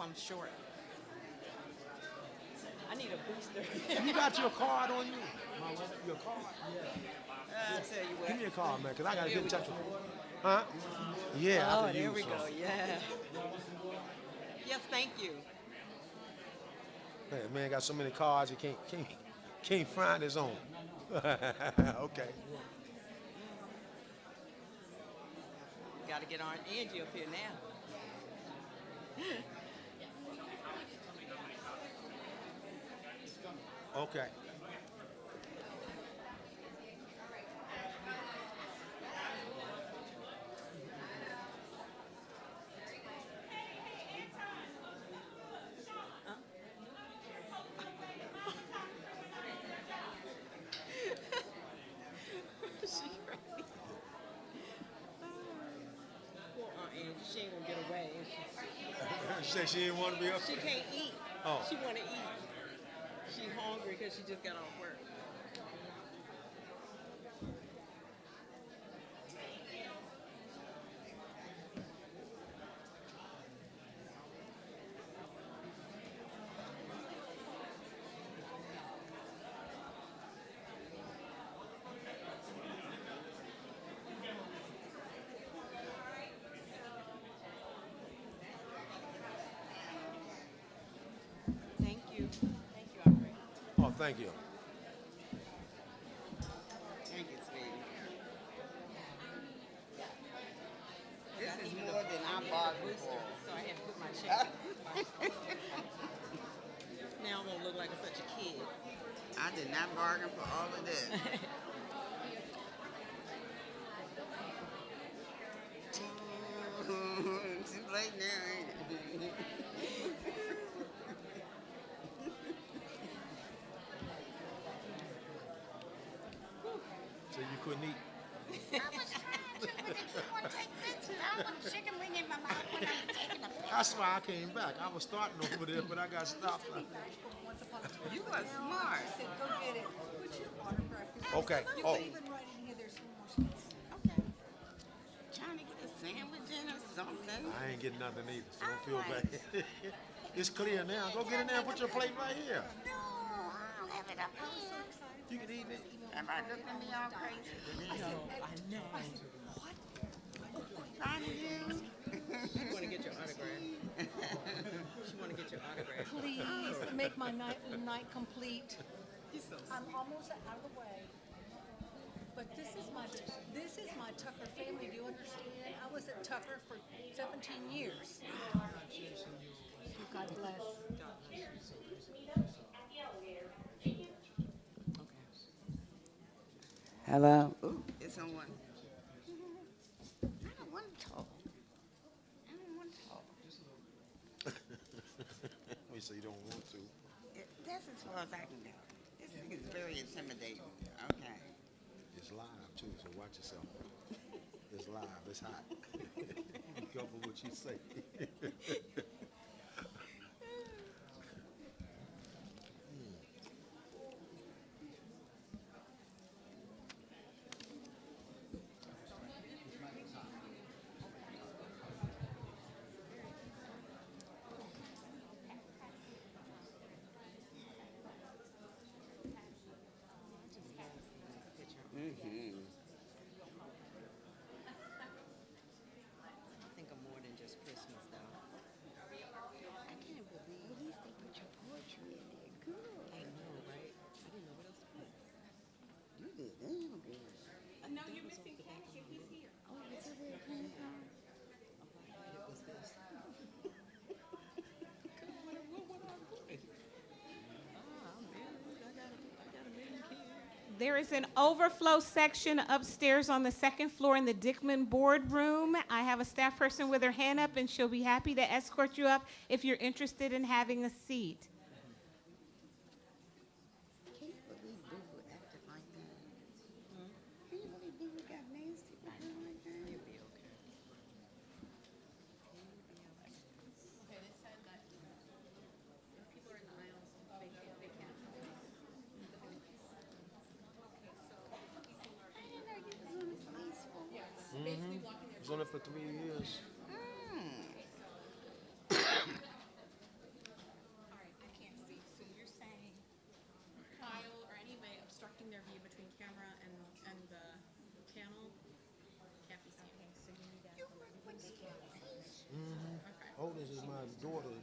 I'm short. I need a booster. You got your card on you? Your card? I'll tell you what. Give me a card, man, because I got to get in touch with you. Huh? Yeah, I Oh, could there use we some. go. Yeah. Yes, thank you. Man got so many cards he can't find his own. Okay. Got to get Aunt Angie up here now. Okay. She crazy. Poor Aunt Angie, she ain't gonna get away. She said she didn't want to be up. She can't eat. Oh. She wanna eat. She's hungry because she just got off work. Thank you. Thank you, Aubrey. Oh, thank you. Thank you, sweetie. This is more than I bargained for. So I had to put my check. Now I'm gonna look like such a kid. I did not bargain for all of this. Too late now, ain't it? So you couldn't eat? I was trying to, but they keep want to take bits. I want chicken wing in my mouth when I'm taking a bit. That's why I came back. I was starting over there, but I got stopped. You are smart. Go get it. Put your autograph. Okay. You Oh, can even write in here. There's some more space. Okay. Trying to get a sandwich in or something. I ain't getting nothing either, so don't feel bad. It's clear now. Go get in there and put your plate right here. No, I'll have it up here. You can eat it. Everybody looking at me all crazy. I know. Trying to do. She wanna get your autograph. She wanna get your autograph. Please make my night complete. I'm almost out of the way. But this is my Tucker family. Do you understand? I was at Tucker for 17 years. God bless. Hello? Ooh, it's on one. I don't want to talk. I don't want to talk. You say you don't want to. That's as far as I can go. This thing is very intimidating. Okay. It's live too, so watch yourself. It's live. It's hot. Be careful what you say. Mm-hmm. I think I'm more than just Christmas though. I can't believe at least they put your poetry in there. Good. I know, right? I didn't know what else to put. You did damn good. No, you're missing Cash if he's here. Oh, this is it. Come on. It was this. What I put? I'm married. I got a million kids. There is an overflow section upstairs on the second floor in the Dickman boardroom. I have a staff person with her hand up, and she'll be happy to escort you up if you're interested in having a seat. Can't believe Boo acted like that. Can you believe Boo got nasty with her like that? You'll be okay. Okay, they said that if people are in the aisles, they can't. Okay, so people are. I didn't know you was on the police force. Yeah, basically walking I was on it for 3 years.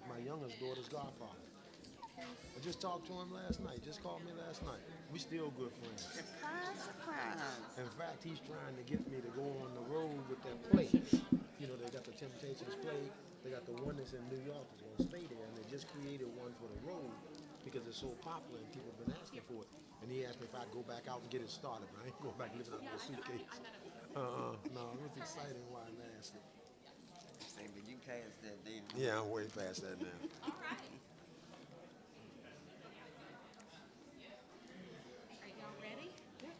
my youngest daughter's godfather. I just talked to him last night. Just called me last night. We still good friends. Surprise, surprise. In fact, he's trying to get me to go on the road with that plate. You know, they got the Temptations plate. They got the one that's in New York that's going to stay there, and they just created one for the road because it's so popular and people have been asking for it. And he asked me if I'd go back out and get it started, but I ain't going back living out of a suitcase. No, it was exciting while I lasted. Say, but you passed that down. Yeah, I'm way past that now. All right. Are y'all ready?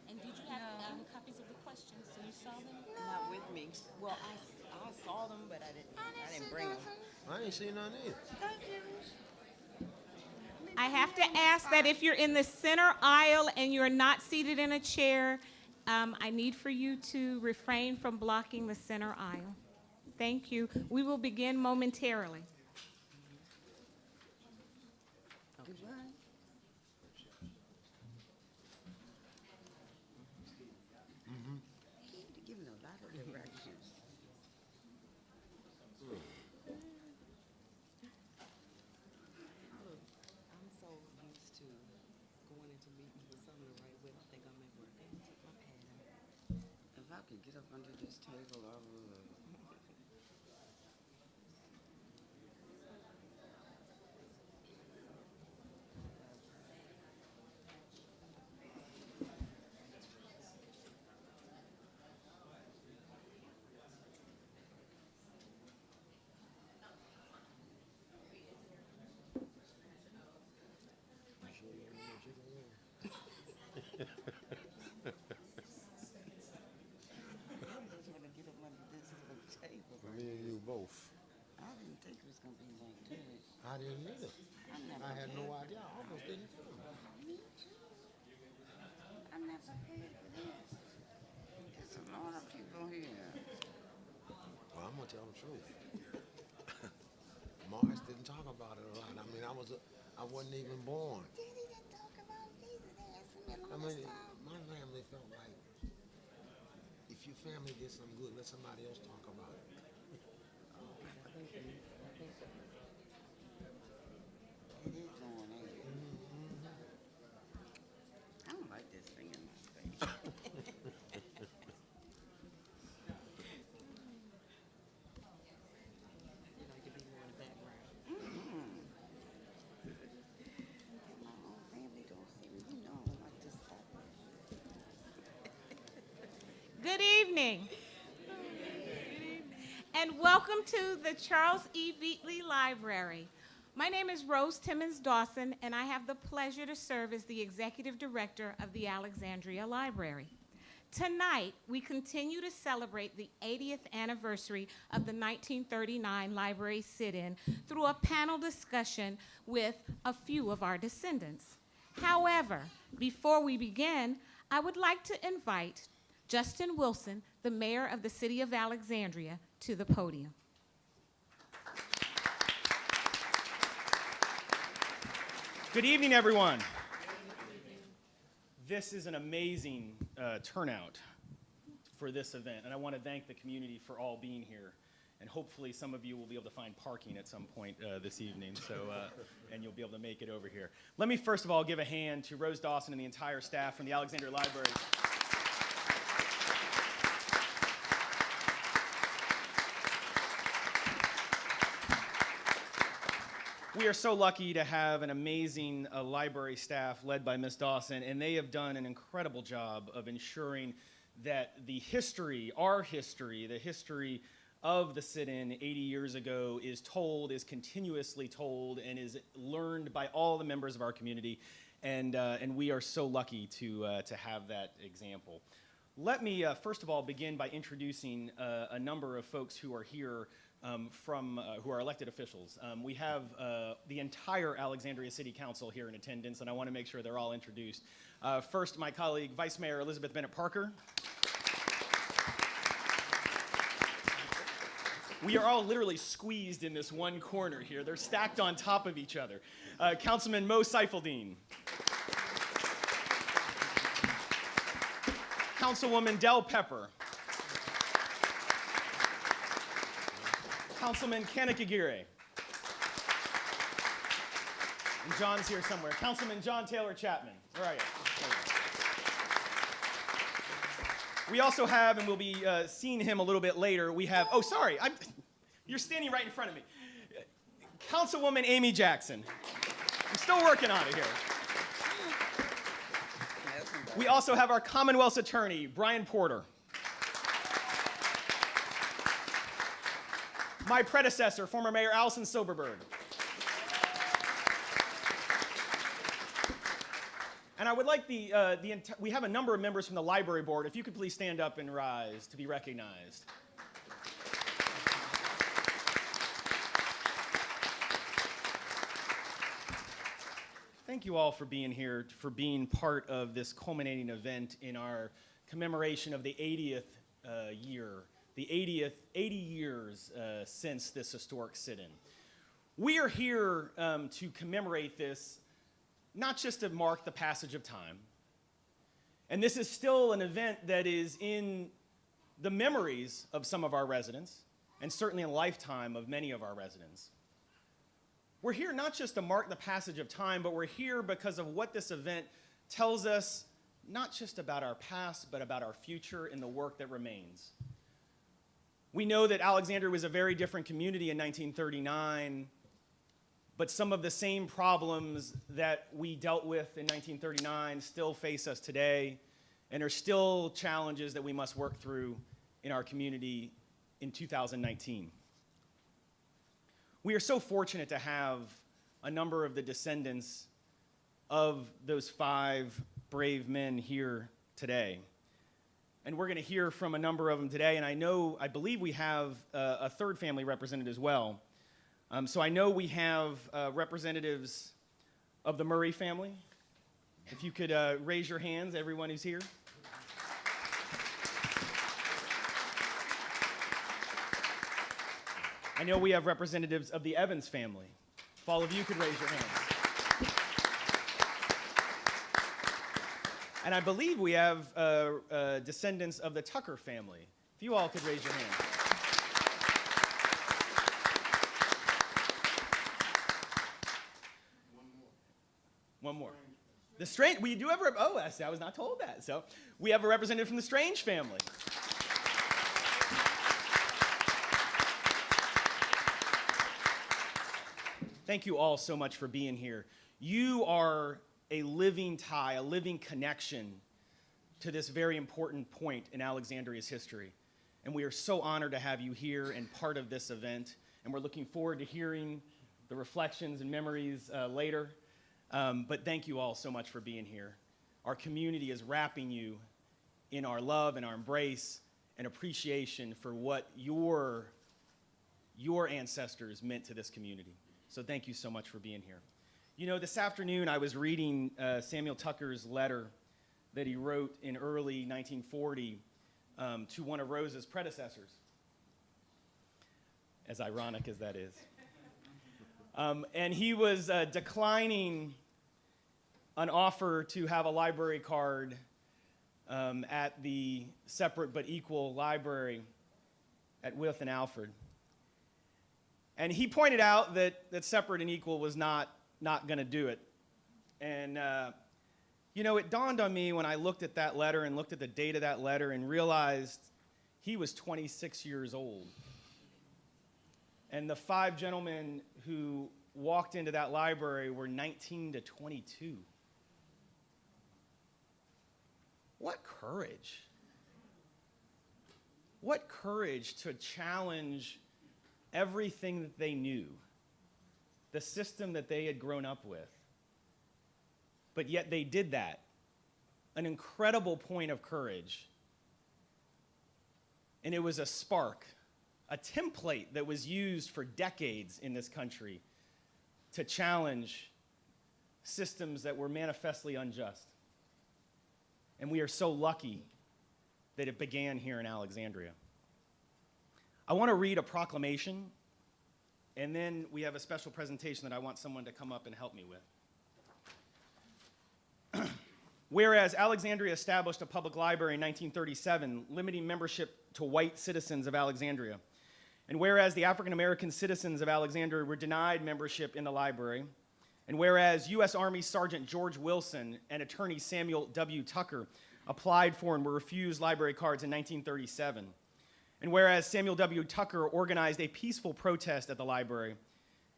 And did you have copies of the questions? So you saw them? Not with me. Well, I saw them, but I didn't bring them. I ain't seen none either. I have to ask that if you're in the center aisle and you're not seated in a chair, I need for you to refrain from blocking the center aisle. Thank you. We will begin momentarily. Goodbye. He giving a lot of directions. I'm so used to going into meetings with something to write with. I think I'm at work. I took my pad out. If I could get up under this table, I would. Me and you both. I didn't think it was going to be like this. I didn't either. I had no idea. I almost didn't feel it. Me too. I never heard of this. There's a lot of people here. Well, I'm gonna tell the truth. Mars didn't talk about it a lot. I mean, I wasn't even born. They didn't talk about Jesus. They asked me a lot I of mean, stuff. my family felt like if your family did something good, let somebody else talk about it. It is on there. I don't like this thing in my face. You like to be more in the background. My own family don't see me. You know I don't like this stuff. Good evening. And welcome to the Charles E. Beatley Library. My name is Rose Timmons Dawson, and I have the pleasure to serve as the Executive Director of the Alexandria Library. Tonight, we continue to celebrate the 80th anniversary of the 1939 Library Sit-In through a panel discussion with a few of our descendants. However, before we begin, I would like to invite Justin Wilson, the mayor of the city of Alexandria, to the podium. Good evening, everyone. This is an amazing turnout for this event, and I want to thank the community for all being here. And hopefully some of you will be able to find parking at some point this evening, and you'll be able to make it over here. Let me first of all give a hand to Rose Dawson and the entire staff from the Alexandria Library. We are so lucky to have an amazing library staff led by Ms. Dawson, and they have done an incredible job of ensuring that the history, our history, the history of the sit-in 80 years ago is told, is continuously told, and is learned by all the members of our community, and we are so lucky to have that example. Let me first of all begin by introducing a number of folks who are here who are elected officials. We have the entire Alexandria City Council here in attendance, and I want to make sure they're all introduced. First, my colleague, Vice Mayor Elizabeth Bennett Parker. We are all literally squeezed in this one corner here. They're stacked on top of each other. Councilman Mo Seifeldine. Councilwoman Del Pepper. Councilman Kanik Aguirre. And John's here somewhere. Councilman John Taylor Chapman. Where are you? We also have, and we'll be seeing him a little bit later, we have, oh, sorry, you're standing right in front of me. Councilwoman Amy Jackson. I'm still working on it here. We also have our Commonwealth's Attorney, Brian Porter. My predecessor, former Mayor Allison Silberberg. And I would like we have a number of members from the library board. If you could please stand up and rise to be recognized. Thank you all for being here, for being part of this culminating event in our commemoration of the 80th year, the 80 years since this historic sit-in. We are here to commemorate this, not just to mark the passage of time. And this is still an event that is in the memories of some of our residents, and certainly in the lifetime of many of our residents. We're here not just to mark the passage of time, but we're here because of what this event tells us, not just about our past, but about our future and the work that remains. We know that Alexandria was a very different community in 1939, but some of the same problems that we dealt with in 1939 still face us today, and are still challenges that we must work through in our community in 2019. We are so fortunate to have a number of the descendants of those 5 brave men here today. And we're going to hear from a number of them today, and I believe we have a third family represented as well. So I know we have representatives of the Murray family. If you could raise your hands, everyone who's here. I know we have representatives of the Evans family. If all of you could raise your hands. And I believe we have descendants of the Tucker family. If you all could raise your hands. One more. The Strange, we do have I was not told that. So we have a representative from the Strange family. Thank you all so much for being here. You are a living tie, a living connection to this very important point in Alexandria's history. And we are so honored to have you here and part of this event. And we're looking forward to hearing the reflections and memories later. But thank you all so much for being here. Our community is wrapping you in our love and our embrace and appreciation for what your ancestors meant to this community. So thank you so much for being here. You know, this afternoon I was reading Samuel Tucker's letter that he wrote in early 1940 to one of Rose's predecessors, as ironic as that is. And he was declining an offer to have a library card at the separate but equal library at Wythe and Alfred. And he pointed out that separate and equal was not going to do it. And, you know, it dawned on me when I looked at that letter and looked at the date of that letter and realized he was 26 years old. And the 5 gentlemen who walked into that library were 19 to 22. What courage. What courage to challenge everything that they knew, the system that they had grown up with. But yet they did that. An incredible point of courage. And it was a spark, a template that was used for decades in this country to challenge systems that were manifestly unjust. And we are so lucky that it began here in Alexandria. I want to read a proclamation, and then we have a special presentation that I want someone to come up and help me with. Whereas Alexandria established a public library in 1937, limiting membership to white citizens of Alexandria. And whereas the African American citizens of Alexandria were denied membership in the library, And whereas U.S. Army Sergeant George Wilson and attorney Samuel W. Tucker applied for and were refused library cards in 1937. And whereas Samuel W. Tucker organized a peaceful protest at the library.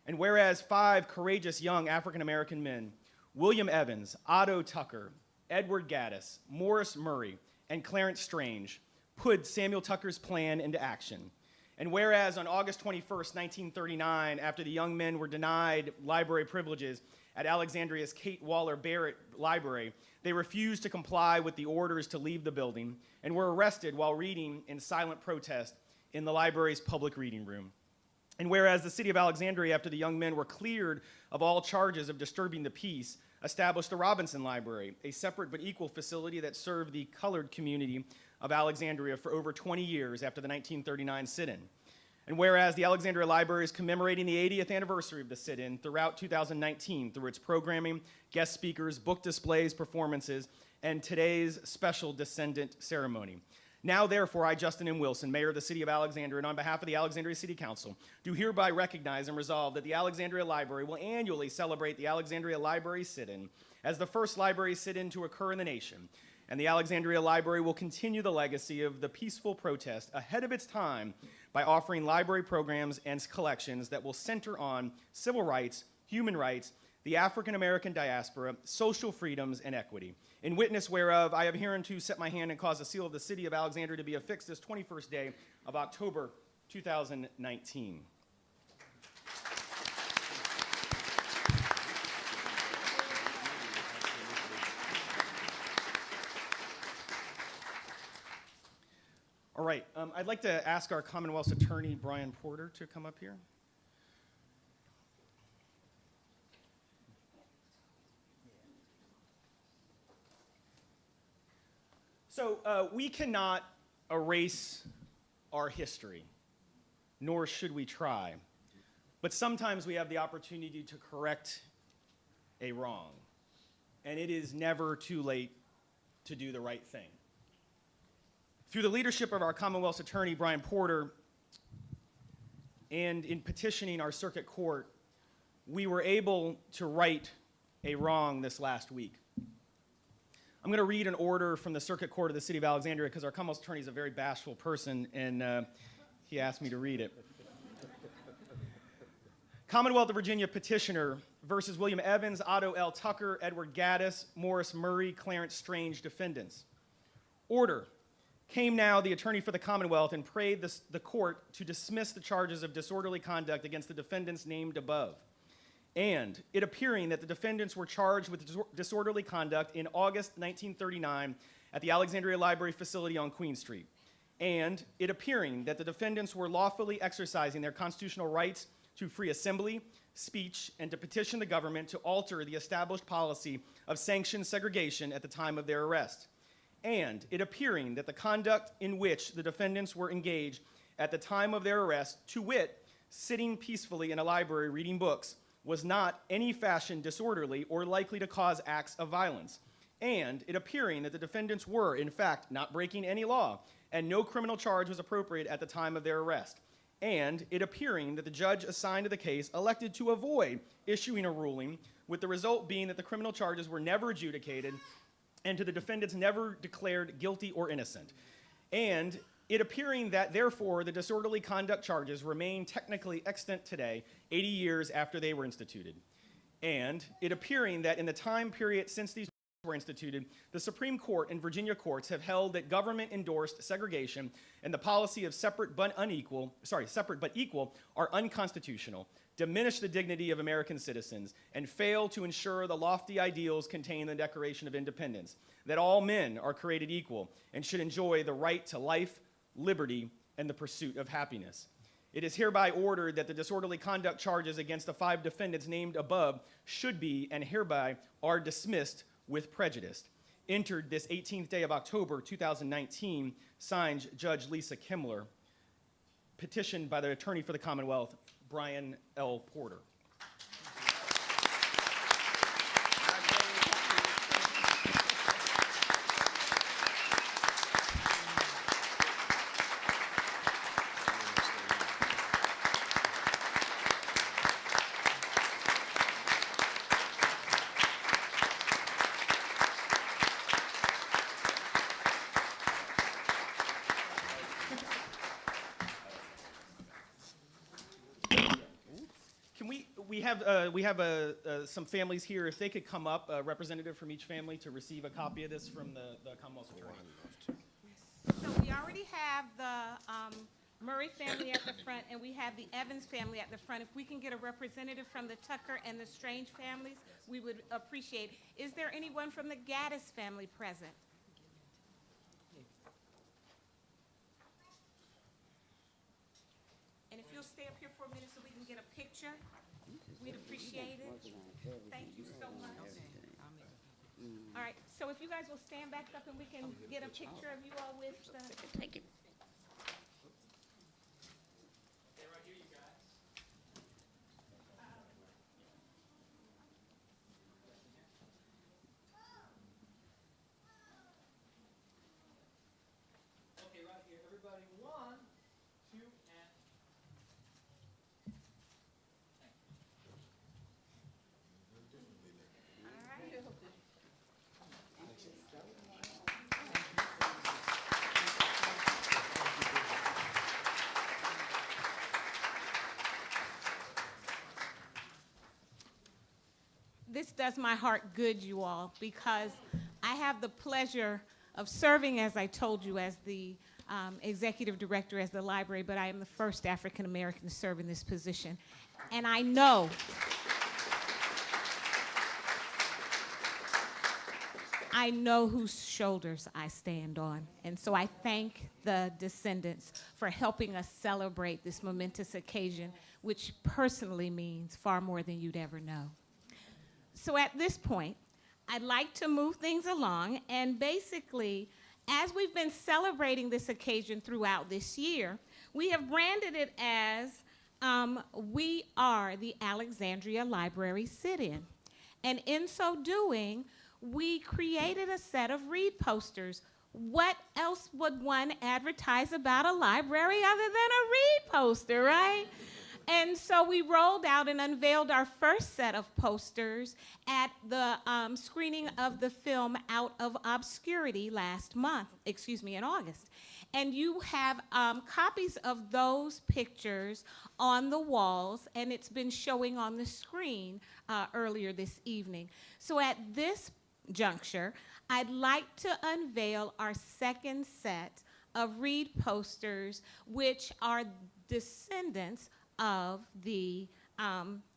And whereas 5 courageous young African-American men, William Evans, Otto Tucker, Edward Gaddis, Morris Murray, and Clarence Strange, put Samuel Tucker's plan into action. And whereas on August 21st, 1939, after the young men were denied library privileges at Alexandria's Kate Waller Barrett Library, they refused to comply with the orders to leave the building and were arrested while reading in silent protest in the library's public reading room. And whereas the city of Alexandria, after the young men were cleared of all charges of disturbing the peace, established the Robinson Library, a separate but equal facility that served the colored community of Alexandria for over 20 years after the 1939 sit-in. And whereas the Alexandria Library is commemorating the 80th anniversary of the sit-in throughout 2019 through its programming, guest speakers, book displays, performances, and today's special Descendant ceremony. Now, therefore, I, Justin M. Wilson, Mayor of the City of Alexandria, and on behalf of the Alexandria City Council, do hereby recognize and resolve that the Alexandria Library will annually celebrate the Alexandria Library Sit-In as the first library sit-in to occur in the nation. And the Alexandria Library will continue the legacy of the peaceful protest ahead of its time by offering library programs and collections that will center on civil rights, human rights, the African-American diaspora, social freedoms, and equity. In witness whereof, I have hereunto set my hand and caused the seal of the City of Alexandria to be affixed this 21st day of October 2019. All right, I'd like to ask our Commonwealth's Attorney, Brian Porter, to come up here. So we cannot erase our history, nor should we try. But sometimes we have the opportunity to correct a wrong, and it is never too late to do the right thing. Through the leadership of our Commonwealth's Attorney, Brian Porter, and in petitioning our circuit court, we were able to right a wrong this last week. I'm going to read an order from the Circuit Court of the City of Alexandria because our Commonwealth's Attorney is a very bashful person, and he asked me to read it. Commonwealth of Virginia petitioner versus William Evans, Otto L. Tucker, Edward Gaddis, Morris Murray, Clarence Strange, defendants. Order. Came now the attorney for the Commonwealth and prayed the court to dismiss the charges of disorderly conduct against the defendants named above. And it appearing that the defendants were charged with disorderly conduct in August 1939 at the Alexandria Library facility on Queen Street. And it appearing that the defendants were lawfully exercising their constitutional rights to free assembly, speech, and to petition the government to alter the established policy of sanctioned segregation at the time of their arrest. And it appearing that the conduct in which the defendants were engaged at the time of their arrest, to wit, sitting peacefully in a library reading books, was not any fashion disorderly or likely to cause acts of violence. And it appearing that the defendants were, in fact, not breaking any law, and no criminal charge was appropriate at the time of their arrest. And it appearing that the judge assigned to the case elected to avoid issuing a ruling, with the result being that the criminal charges were never adjudicated and to the defendants never declared guilty or innocent. And it appearing that, therefore, the disorderly conduct charges remain technically extant today, 80 years after they were instituted. And it appearing that in the time period since these were instituted, the Supreme Court and Virginia courts have held that government-endorsed segregation and the policy of separate but equal are unconstitutional, diminish the dignity of American citizens, and fail to ensure the lofty ideals contained in the Declaration of Independence, that all men are created equal and should enjoy the right to life, liberty, and the pursuit of happiness. It is hereby ordered that the disorderly conduct charges against the 5 defendants named above should be and hereby are dismissed with prejudice. Entered this 18th day of October 2019, signed Judge Lisa Kimler, petitioned by the Attorney for the Commonwealth, Brian L. Porter. we have some families here. If they could come up, a representative from each family to receive a copy of this from the Commonwealth's attorney. So we already have the Murray family at the front, and we have the Evans family at the front. If we can get a representative from the Tucker and the Strange families, we would appreciate. Is there anyone from the Gaddis family present? And if you'll stay up here for a minute so we can get a picture, we'd appreciate it. Thank you so much. All right, so if you guys will stand back up and we can get a picture of you all with the... Take it. Okay, right here. Everybody, 1, 2, and... This does my heart good, you all, because I have the pleasure of serving, as I told you, as the executive director as the library, but I am the first African American to serve in this position. And I know whose shoulders I stand on. And so I thank the Descendants for helping us celebrate this momentous occasion, which personally means far more than you'd ever know. So at this point, I'd like to move things along, and basically, as we've been celebrating this occasion throughout this year, we have branded it as we are the Alexandria Library Sit-In. And in so doing, we created a set of read posters. What else would one advertise about a library other than a read poster, right? And so we rolled out and unveiled our first set of posters at the screening of the film Out of Obscurity in August. And you have copies of those pictures on the walls, and it's been showing on the screen earlier this evening. So at this juncture, I'd like to unveil our second set of read posters, which are descendants of the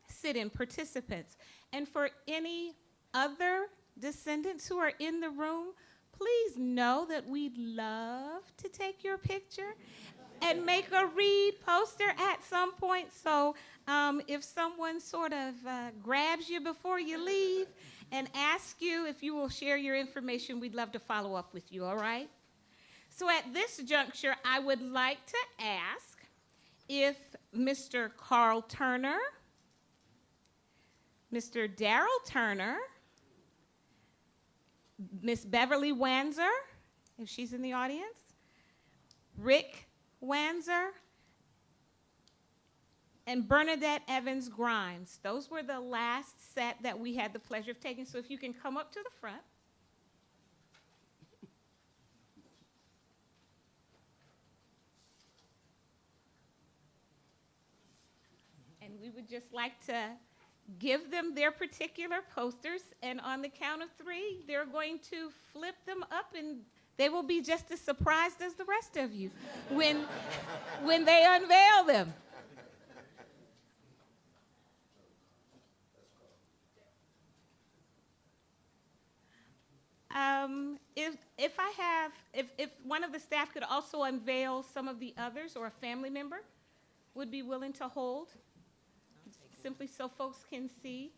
sit-in participants. And for any other descendants who are in the room, please know that we'd love to take your picture and make a read poster at some point. So if someone sort of grabs you before you leave and asks you if you will share your information, we'd love to follow up with you, all right? So at this juncture, I would like to ask if Mr. Carl Turner, Mr. Darrell Turner, Miss Beverly Wanzer, if she's in the audience, Rick Wanzer, and Bernadette Evans Grimes. Those were the last set that we had the pleasure of taking. So if you can come up to the front. And we would just like to give them their particular posters, and on the count of 3, they're going to flip them up, and they will be just as surprised as the rest of you when they unveil them. If one of the staff could also unveil some of the others, or a family member would be willing to hold, simply so folks can see.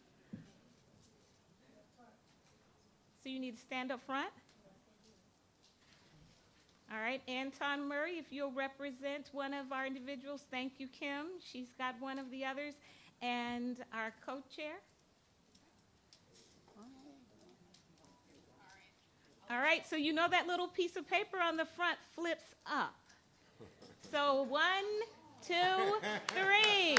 So you need to stand up front. All right, Anton Murray, if you'll represent one of our individuals. Thank you, Kim. She's got one of the others. And our co-chair. All right, so you know that little piece of paper on the front flips up. So 1, 2, 3.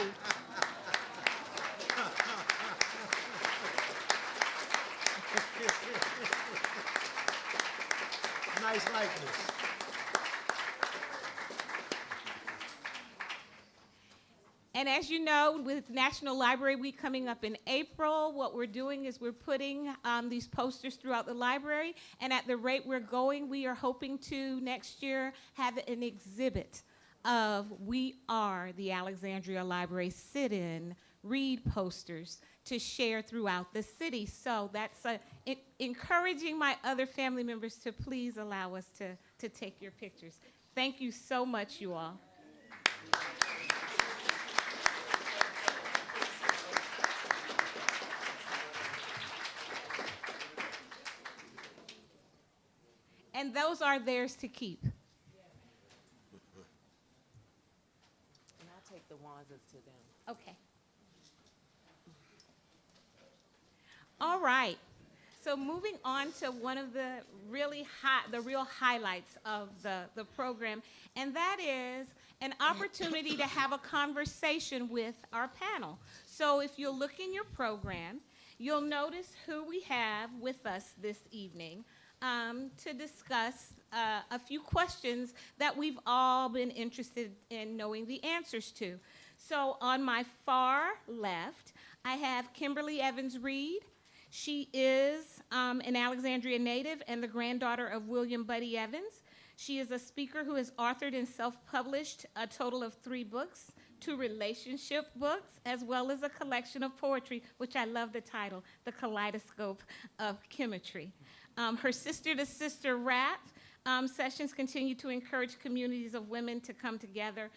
Nice likeness. And And as you know, with National Library Week coming up in April, what we're doing is we're putting these posters throughout the library. And at the rate we're going, we are hoping to next year have an exhibit of We Are the Alexandria Library Sit-In read posters to share throughout the city. So that's encouraging my other family members to please allow us to take your pictures. Thank you so much, you all. And those are theirs to keep. And I'll take the wands to them. Okay. All right. So moving on to one of the real highlights of the program, and that is an opportunity to have a conversation with our panel. So if you'll look in your program, you'll notice who we have with us this evening to discuss a few questions that we've all been interested in knowing the answers to. So on my far left, I have Kimberly Evans-Reed. She is an Alexandria native and the granddaughter of William Buddy Evans. She is a speaker who has authored and self-published a total of 3 books, 2 relationship books, as well as a collection of poetry, which I love the title, The Kaleidoscope of Chemistry. Her sister-to-sister rap sessions continue to encourage communities of women to come together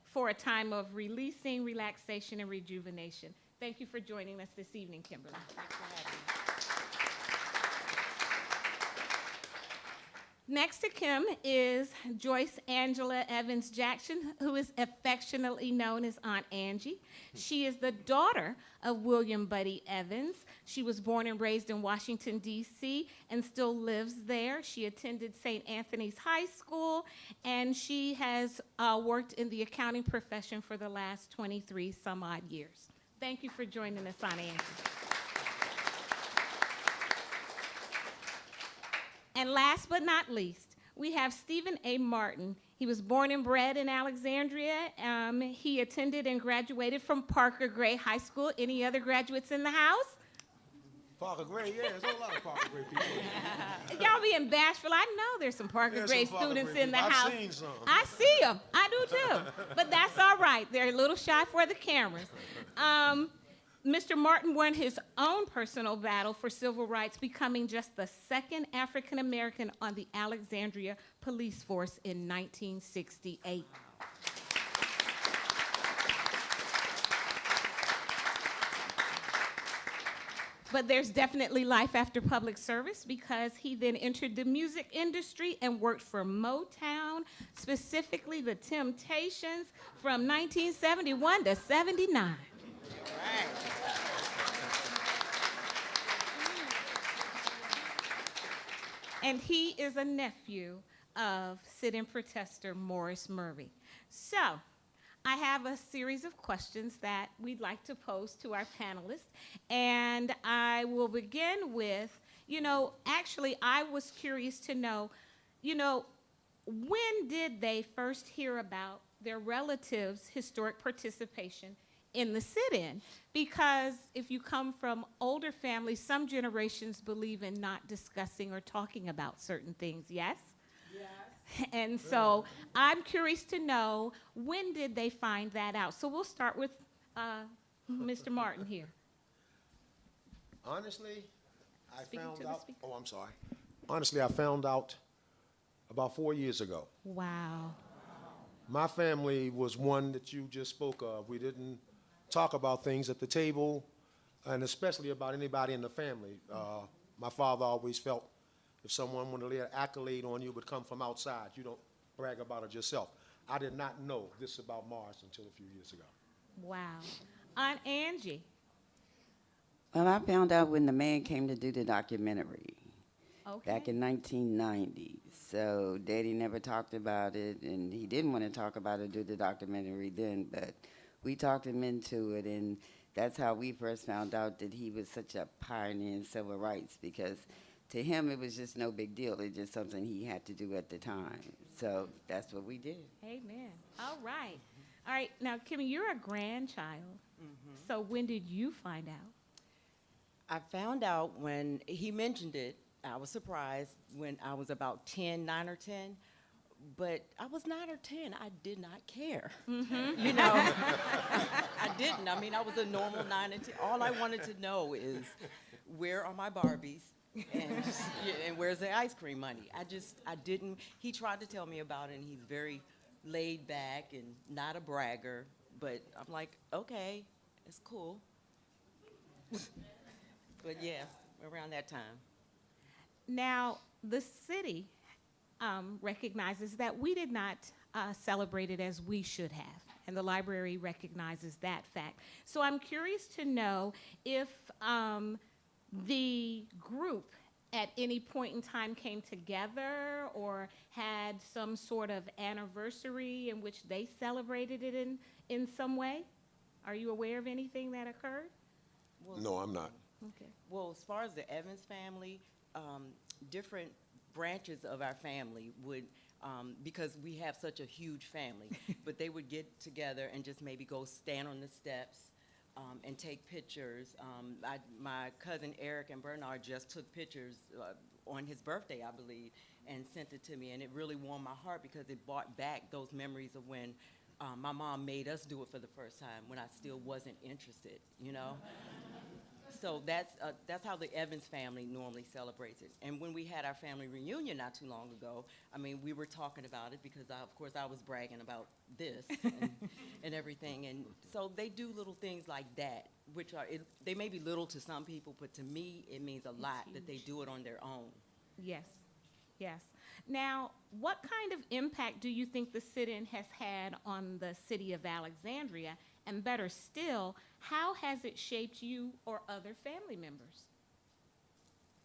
for a time of releasing, relaxation, and rejuvenation. Thank you for joining us this evening, Kimberly. Thanks for having me. Next to Kim is Joyce Angela Evans Jackson, who is affectionately known as Aunt Angie. She is the daughter of William Buddy Evans. She was born and raised in Washington, D.C., and still lives there. She attended St. Anthony's High School, and she has worked in the accounting profession for the last 23 some odd years. Thank you for joining us, Aunt Angie. And last but not least, we have Stephen A. Martin. He was born and bred in Alexandria. He attended and graduated from Parker Gray High School. Any other graduates in the house? Parker Gray, yeah, there's a lot of Parker Gray people. Y'all being bashful. I know there's some Parker Gray some Parker students Gray in the people. house. I've seen some. I see them. I do too. But that's all right. They're a little shy for the cameras. Mr. Martin won his own personal battle for civil rights, becoming just the 2nd African American on the Alexandria Police Force in 1968. But there's definitely life after public service, because he then entered the music industry and worked for Motown, specifically the Temptations, from 1971 to 79. And he is a nephew of sit-in protester Morris Murray. So I have a series of questions that we'd like to pose to our panelists. And I will begin with, actually I was curious to know, when did they first hear about their relatives' historic participation in the sit-in? Because if you come from older families, some generations believe in not discussing or talking about certain things, yes? Yes. And so I'm curious to know, when did they find that out? So we'll start with Mr. Martin here. Honestly, I Speaking found to the out. speaker. Oh, I'm sorry. Honestly, I found out about 4 years ago. Wow. My family was one that you just spoke of. We didn't talk about things at the table, and especially about anybody in the family. My father always felt if someone wanted to lay an accolade on you, it would come from outside. You don't brag about it yourself. I did not know this about Mars until a few years ago. Wow. Aunt Angie. Well, I found out when the man came to do the documentary Okay. back in 1990. So Daddy never talked about it, and he didn't want to talk about it, do the documentary then, but we talked him into it, and that's how we first found out that he was such a pioneer in civil rights, because to him it was just no big deal. It's just something he had to do at the time. So that's what we did. Amen. All right. All right, now, Kimmy, you're a grandchild. So when did you find out? I found out when he mentioned it. I was surprised when I was about 10, 9 or 10. But I was 9 or 10. I did not care. You know, I didn't. I mean, I was a normal 9 and 10. All I wanted to know is, where are my Barbies? And, and where's the ice cream money? I didn't. He tried to tell me about it, and he's very laid back and not a bragger. But I'm like, okay, it's cool. But yeah, around that time. Now, the city recognizes that we did not celebrate it as we should have, and the library recognizes that fact. So I'm curious to know if the group at any point in time came together or had some sort of anniversary in which they celebrated it in some way. Are you aware of anything that occurred? Well, No, I'm not. Okay. Well, as far as the Evans family, different branches of our family would, because we have such a huge family, but they would get together and just maybe go stand on the steps and take pictures. My cousin Eric and Bernard just took pictures on his birthday, I believe, and sent it to me, and it really warmed my heart because it brought back those memories of when my mom made us do it for the first time when I still wasn't interested, you know? So that's how the Evans family normally celebrates it. And when we had our family reunion not too long ago, I mean, we were talking about it because, of course, I was bragging about this and everything. And so they do little things like that, which are, they may be little to some people, but to me, it means a lot that they do it on their own. Yes, yes. Now, what kind of impact do you think the sit-in has had on the city of Alexandria? And better still, how has it shaped you or other family members?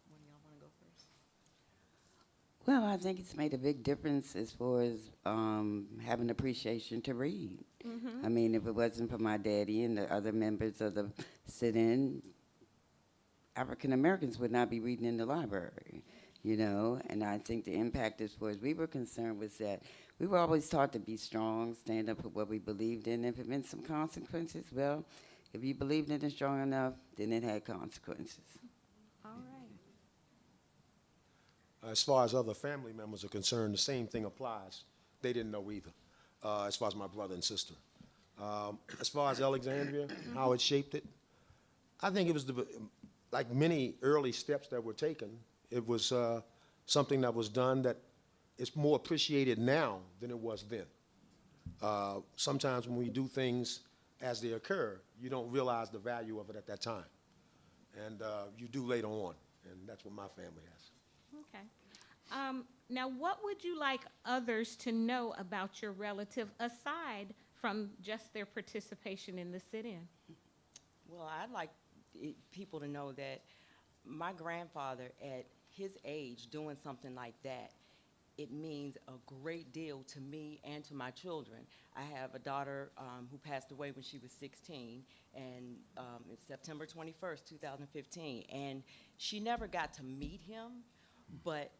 One of y'all want to go first? Well, I think it's made a big difference as far as having appreciation to read. I mean, if it wasn't for my daddy and the other members of the sit-in, African Americans would not be reading in the library, you know. And I think the impact as far as we were concerned was that we were always taught to be strong, stand up for what we believed in. If it meant some consequences, well, if you believed in it strong enough, then it had consequences. All right. As far as other family members are concerned, the same thing applies. They didn't know either, as far as my brother and sister. As far as Alexandria, how it shaped it, I think it was like many early steps that were taken. It was something that was done that is more appreciated now than it was then. Sometimes when we do things as they occur, you don't realize the value of it at that time. And you do later on, and that's what my family has. Okay. Now, what would you like others to know about your relative aside from just their participation in the sit-in? Well, I'd like people to know that my grandfather, at his age, doing something like that, it means a great deal to me and to my children. I have a daughter who passed away when she was 16, and it's September 21st, 2015, and she never got to meet him, but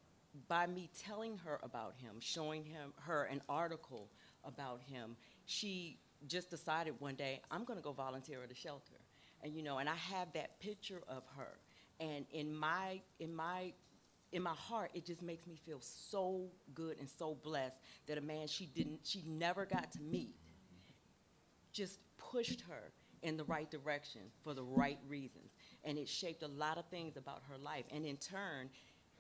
by me telling her about him, showing her an article about him, she just decided one day, I'm gonna go volunteer at a shelter. And you know, and I have that picture of her, and in my heart, it just makes me feel so good and so blessed that a man she never got to meet just pushed her in the right direction for the right reasons. And it shaped a lot of things about her life, and in turn,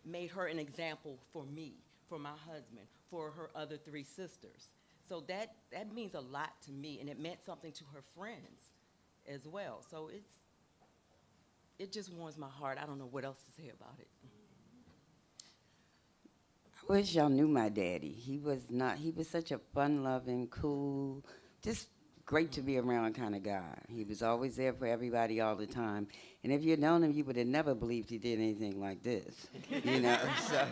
made her an example for me, for my husband, for her other 3 sisters. So that means a lot to me, and it meant something to her friends as well. So it just warms my heart. I don't know what else to say about it. I wish y'all knew my daddy. He was such a fun-loving, cool, just great to be around kind of guy. He was always there for everybody all the time. And if you'd known him, you would have never believed he did anything like this, you know, so.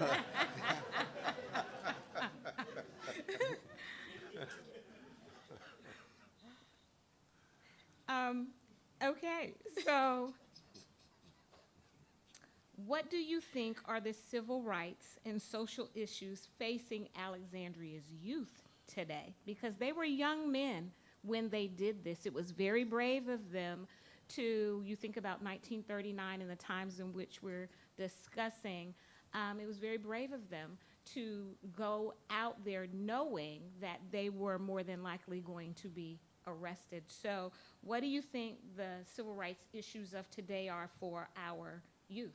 Okay, so what do you think are the civil rights and social issues facing Alexandria's youth today? Because they were young men when they did this. It was very brave of them to, you think about 1939 and the times in which we're discussing, it was very brave of them to go out there knowing that they were more than likely going to be arrested. So what do you think the civil rights issues of today are for our youth?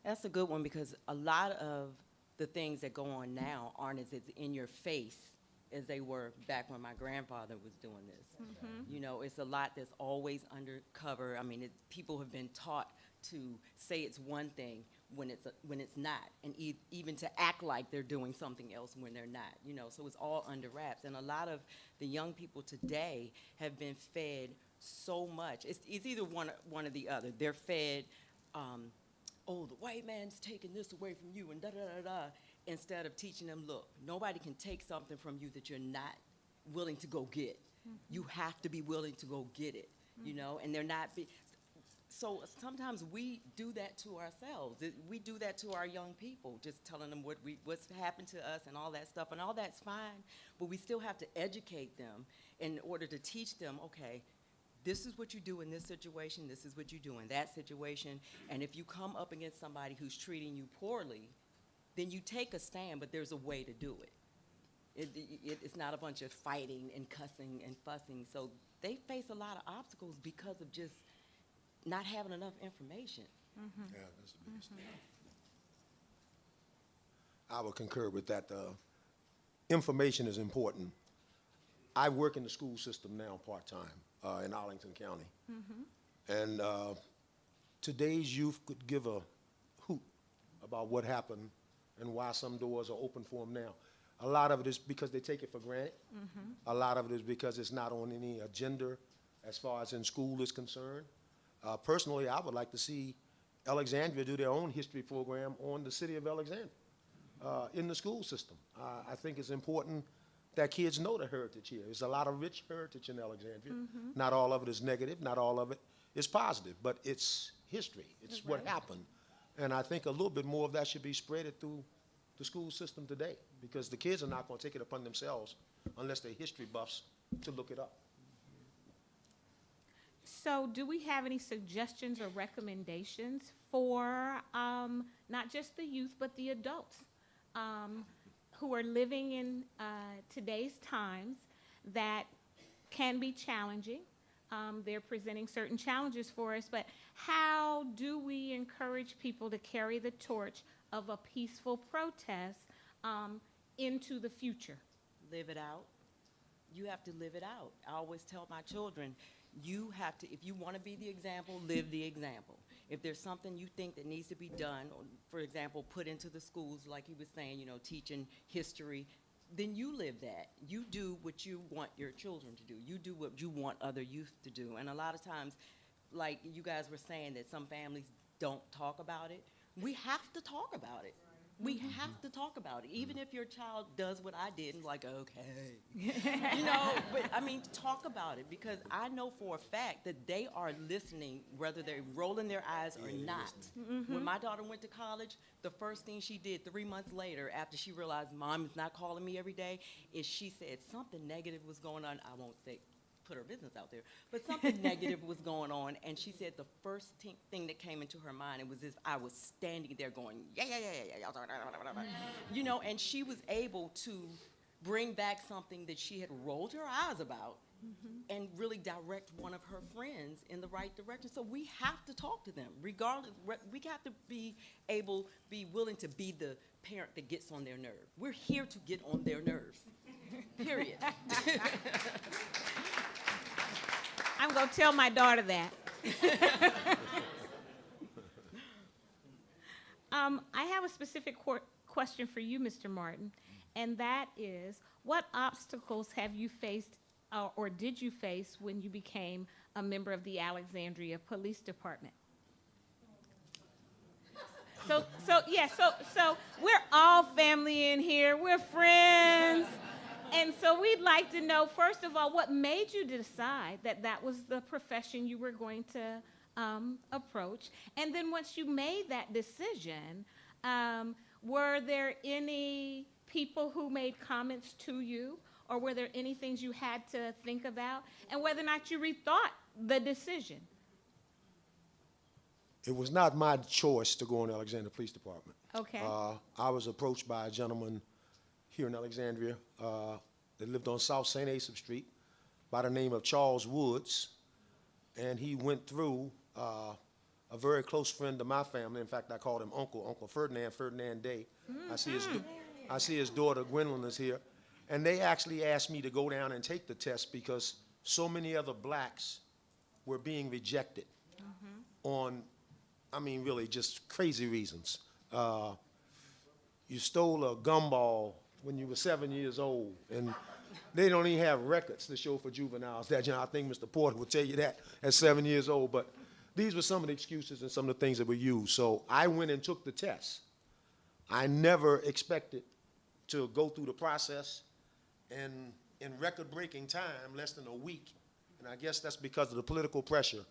That's a good one, because a lot of the things that go on now aren't as in your face as they were back when my grandfather was doing this. You know, it's a lot that's always undercover. I mean, people have been taught to say it's one thing when it's not, and even to act like they're doing something else when they're not. You know, so it's all under wraps. And a lot of the young people today have been fed so much. It's either one or the other. They're fed, oh, the white man's taking this away from you, and da-da-da-da, instead of teaching them, look, nobody can take something from you that you're not willing to go get. You have to be willing to go get it, you know, and they're not. So sometimes we do that to ourselves. We do that to our young people, just telling them what's happened to us and all that stuff, and all that's fine, but we still have to educate them in order to teach them, okay, this is what you do in this situation, this is what you do in that situation, and if you come up against somebody who's treating you poorly, then you take a stand, but there's a way to do it. It's not a bunch of fighting and cussing and fussing. So they face a lot of obstacles because of just not having enough information. Yeah, that's the biggest thing. I would concur with that. Information is important. I work in the school system now part-time in Arlington County. And today's youth could give a hoot about what happened and why some doors are open for them now. A lot of it is because they take it for granted. A lot of it is because it's not on any agenda as far as in school is concerned. Personally, I would like to see Alexandria do their own history program on the city of Alexandria in the school system. I think it's important that kids know the heritage here. There's a lot of rich heritage in Alexandria. Not all of it is negative, not all of it is positive, but it's history. It's what happened. And I think a little bit more of that should be spread through the school system today, because the kids are not going to take it upon themselves unless they're history buffs to look it up. So do we have any suggestions or recommendations for not just the youth, but the adults who are living in today's times that can be challenging? They're presenting certain challenges for us, but how do we encourage people to carry the torch of a peaceful protest into the future? Live it out. You have to live it out. I always tell my children, you have to, if you want to be the example, live the example. If there's something you think that needs to be done, or, for example, put into the schools, like he was saying, you know, teaching history, then you live that. You do what you want your children to do. You do what you want other youth to do. And a lot of times, like you guys were saying, that some families don't talk about it. We have to talk about it. We have to talk about it. Even if your child does what I did and like, okay. You know, but I mean, talk about it, because I know for a fact that they are listening, whether they're rolling their eyes or not. When my daughter went to college, the first thing she did 3 months later, after she realized Mom is not calling me every day, is she said something negative was going on. I won't say put her business out there, but something negative was going on, and she said the first thing that came into her mind, it was as I was standing there going, yeah, you know, and she was able to bring back something that she had rolled her eyes about and really direct one of her friends in the right direction. So we have to talk to them, regardless. We have to be willing to be the parent that gets on their nerve. We're here to get on their nerves, period. I'm going to tell my daughter that. I have a specific question for you, Mr. Martin, and that is, what obstacles have you faced or did you face when you became a member of the Alexandria Police Department? So we're all family in here. We're friends. And so we'd like to know, first of all, what made you decide that that was the profession you were going to approach? And then once you made that decision, were there any people who made comments to you, or were there any things you had to think about, and whether or not you rethought the decision? It was not my choice to go in the Alexandria Police Department. Okay. I was approached by a gentleman here in Alexandria that lived on South St. Asaph Street by the name of Charles Woods, and he went through a very close friend of my family. In fact, I called him Uncle Ferdinand Day. I see his daughter Gwendolyn is here, and they actually asked me to go down and take the test because so many other blacks were being rejected on, I mean, really just crazy reasons. You stole a gumball when you were 7 years old, and they don't even have records to show for juveniles. That, I think Mr. Porter would tell you that at 7 years old, but these were some of the excuses and some of the things that were used. So I went and took the test. I never expected to go through the process, and in record-breaking time, less than a week, and I guess that's because of the political pressure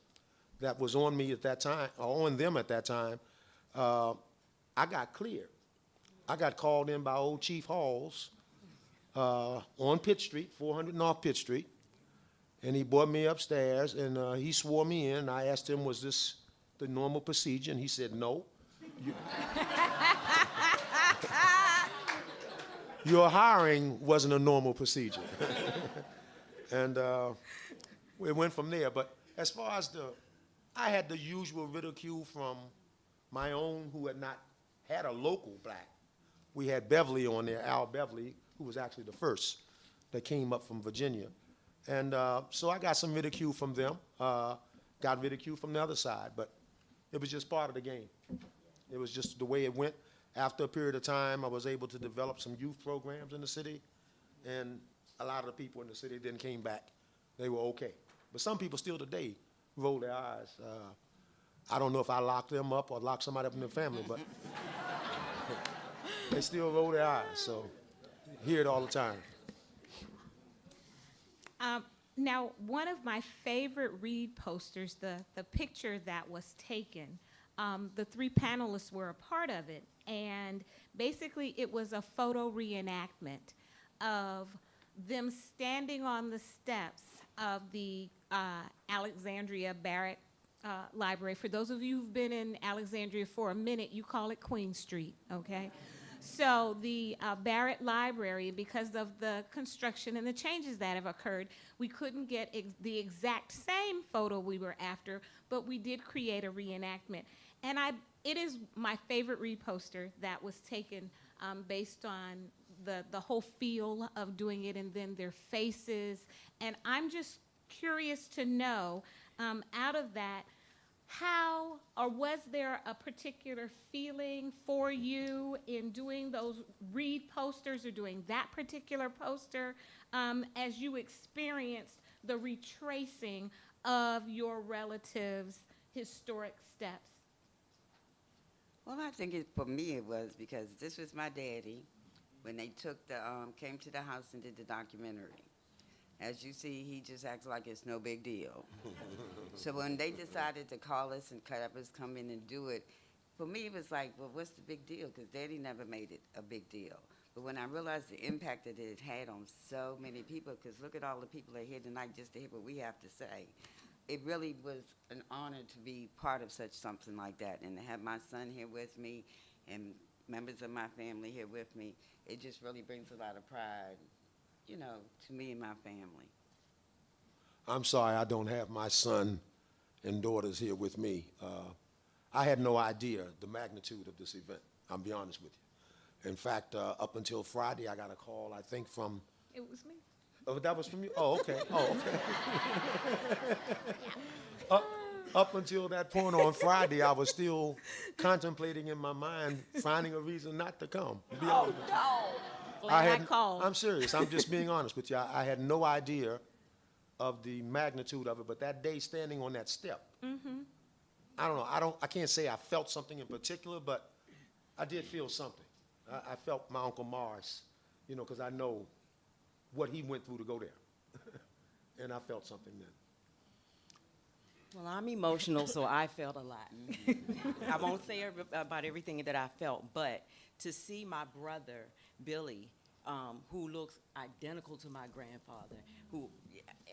that was on me at that time, or on them at that time, I got cleared. I got called in by old Chief Halls on Pitt Street, 400 North Pitt Street, and he brought me upstairs, and he swore me in. I asked him, was this the normal procedure? And he said, no. Your hiring wasn't a normal procedure. And we went from there. But as far as I had the usual ridicule from my own who had not had a local black. We had Beverly on there, Al Beverly, who was actually the first that came up from Virginia. And so I got some ridicule from them, got ridicule from the other side, but it was just part of the game. It was just the way it went. After a period of time, I was able to develop some youth programs in the city, and a lot of the people in the city then came back. They were okay. But some people still today roll their eyes. I don't know if I locked them up or locked somebody up in their family, but they still roll their eyes, so hear it all the time. Now, one of my favorite Read posters, the picture that was taken, the three panelists were a part of it, and basically it was a photo reenactment of them standing on the steps of the Alexandria Barrett Library. For those of you who've been in Alexandria for a minute, you call it Queen Street, okay? So the Barrett Library, because of the construction and the changes that have occurred, we couldn't get the exact same photo we were after, but we did create a reenactment. And it is my favorite Read poster that was taken based on the whole feel of doing it and then their faces. And I'm just curious to know, out of that, how or was there a particular feeling for you in doing those Read posters or doing that particular poster as you experienced the retracing of your relatives' historic steps? Well, I think for me it was because this was my daddy when they took came to the house and did the documentary. As you see, he just acts like it's no big deal. So when they decided to call us and cut up us come in and do it, for me it was like, well, what's the big deal? Because Daddy never made it a big deal. But when I realized the impact that it had on so many people, because look at all the people that are here tonight just to hear what we have to say, it really was an honor to be part of such something like that. And to have my son here with me and members of my family here with me, it just really brings a lot of pride, you know, to me and my family. I'm sorry I don't have my son and daughters here with me. I had no idea the magnitude of this event, I'll be honest with you. In fact, up until Friday, I got a call, I think, from... It was me. Oh, that was from you? Oh, okay. Oh, okay. Up until that point on Friday, I was still contemplating in my mind, finding a reason not to come. To be honest with you. I called. I'm serious. I'm just being honest with you. I had no idea of the magnitude of it, but that day standing on that step, I don't know. I can't say I felt something in particular, but I did feel something. I felt my Uncle Mars, you know, because I know what he went through to go there. And I felt something then. Well, I'm emotional, so I felt a lot. I won't say about everything that I felt, but to see my brother, Billy, who looks identical to my grandfather,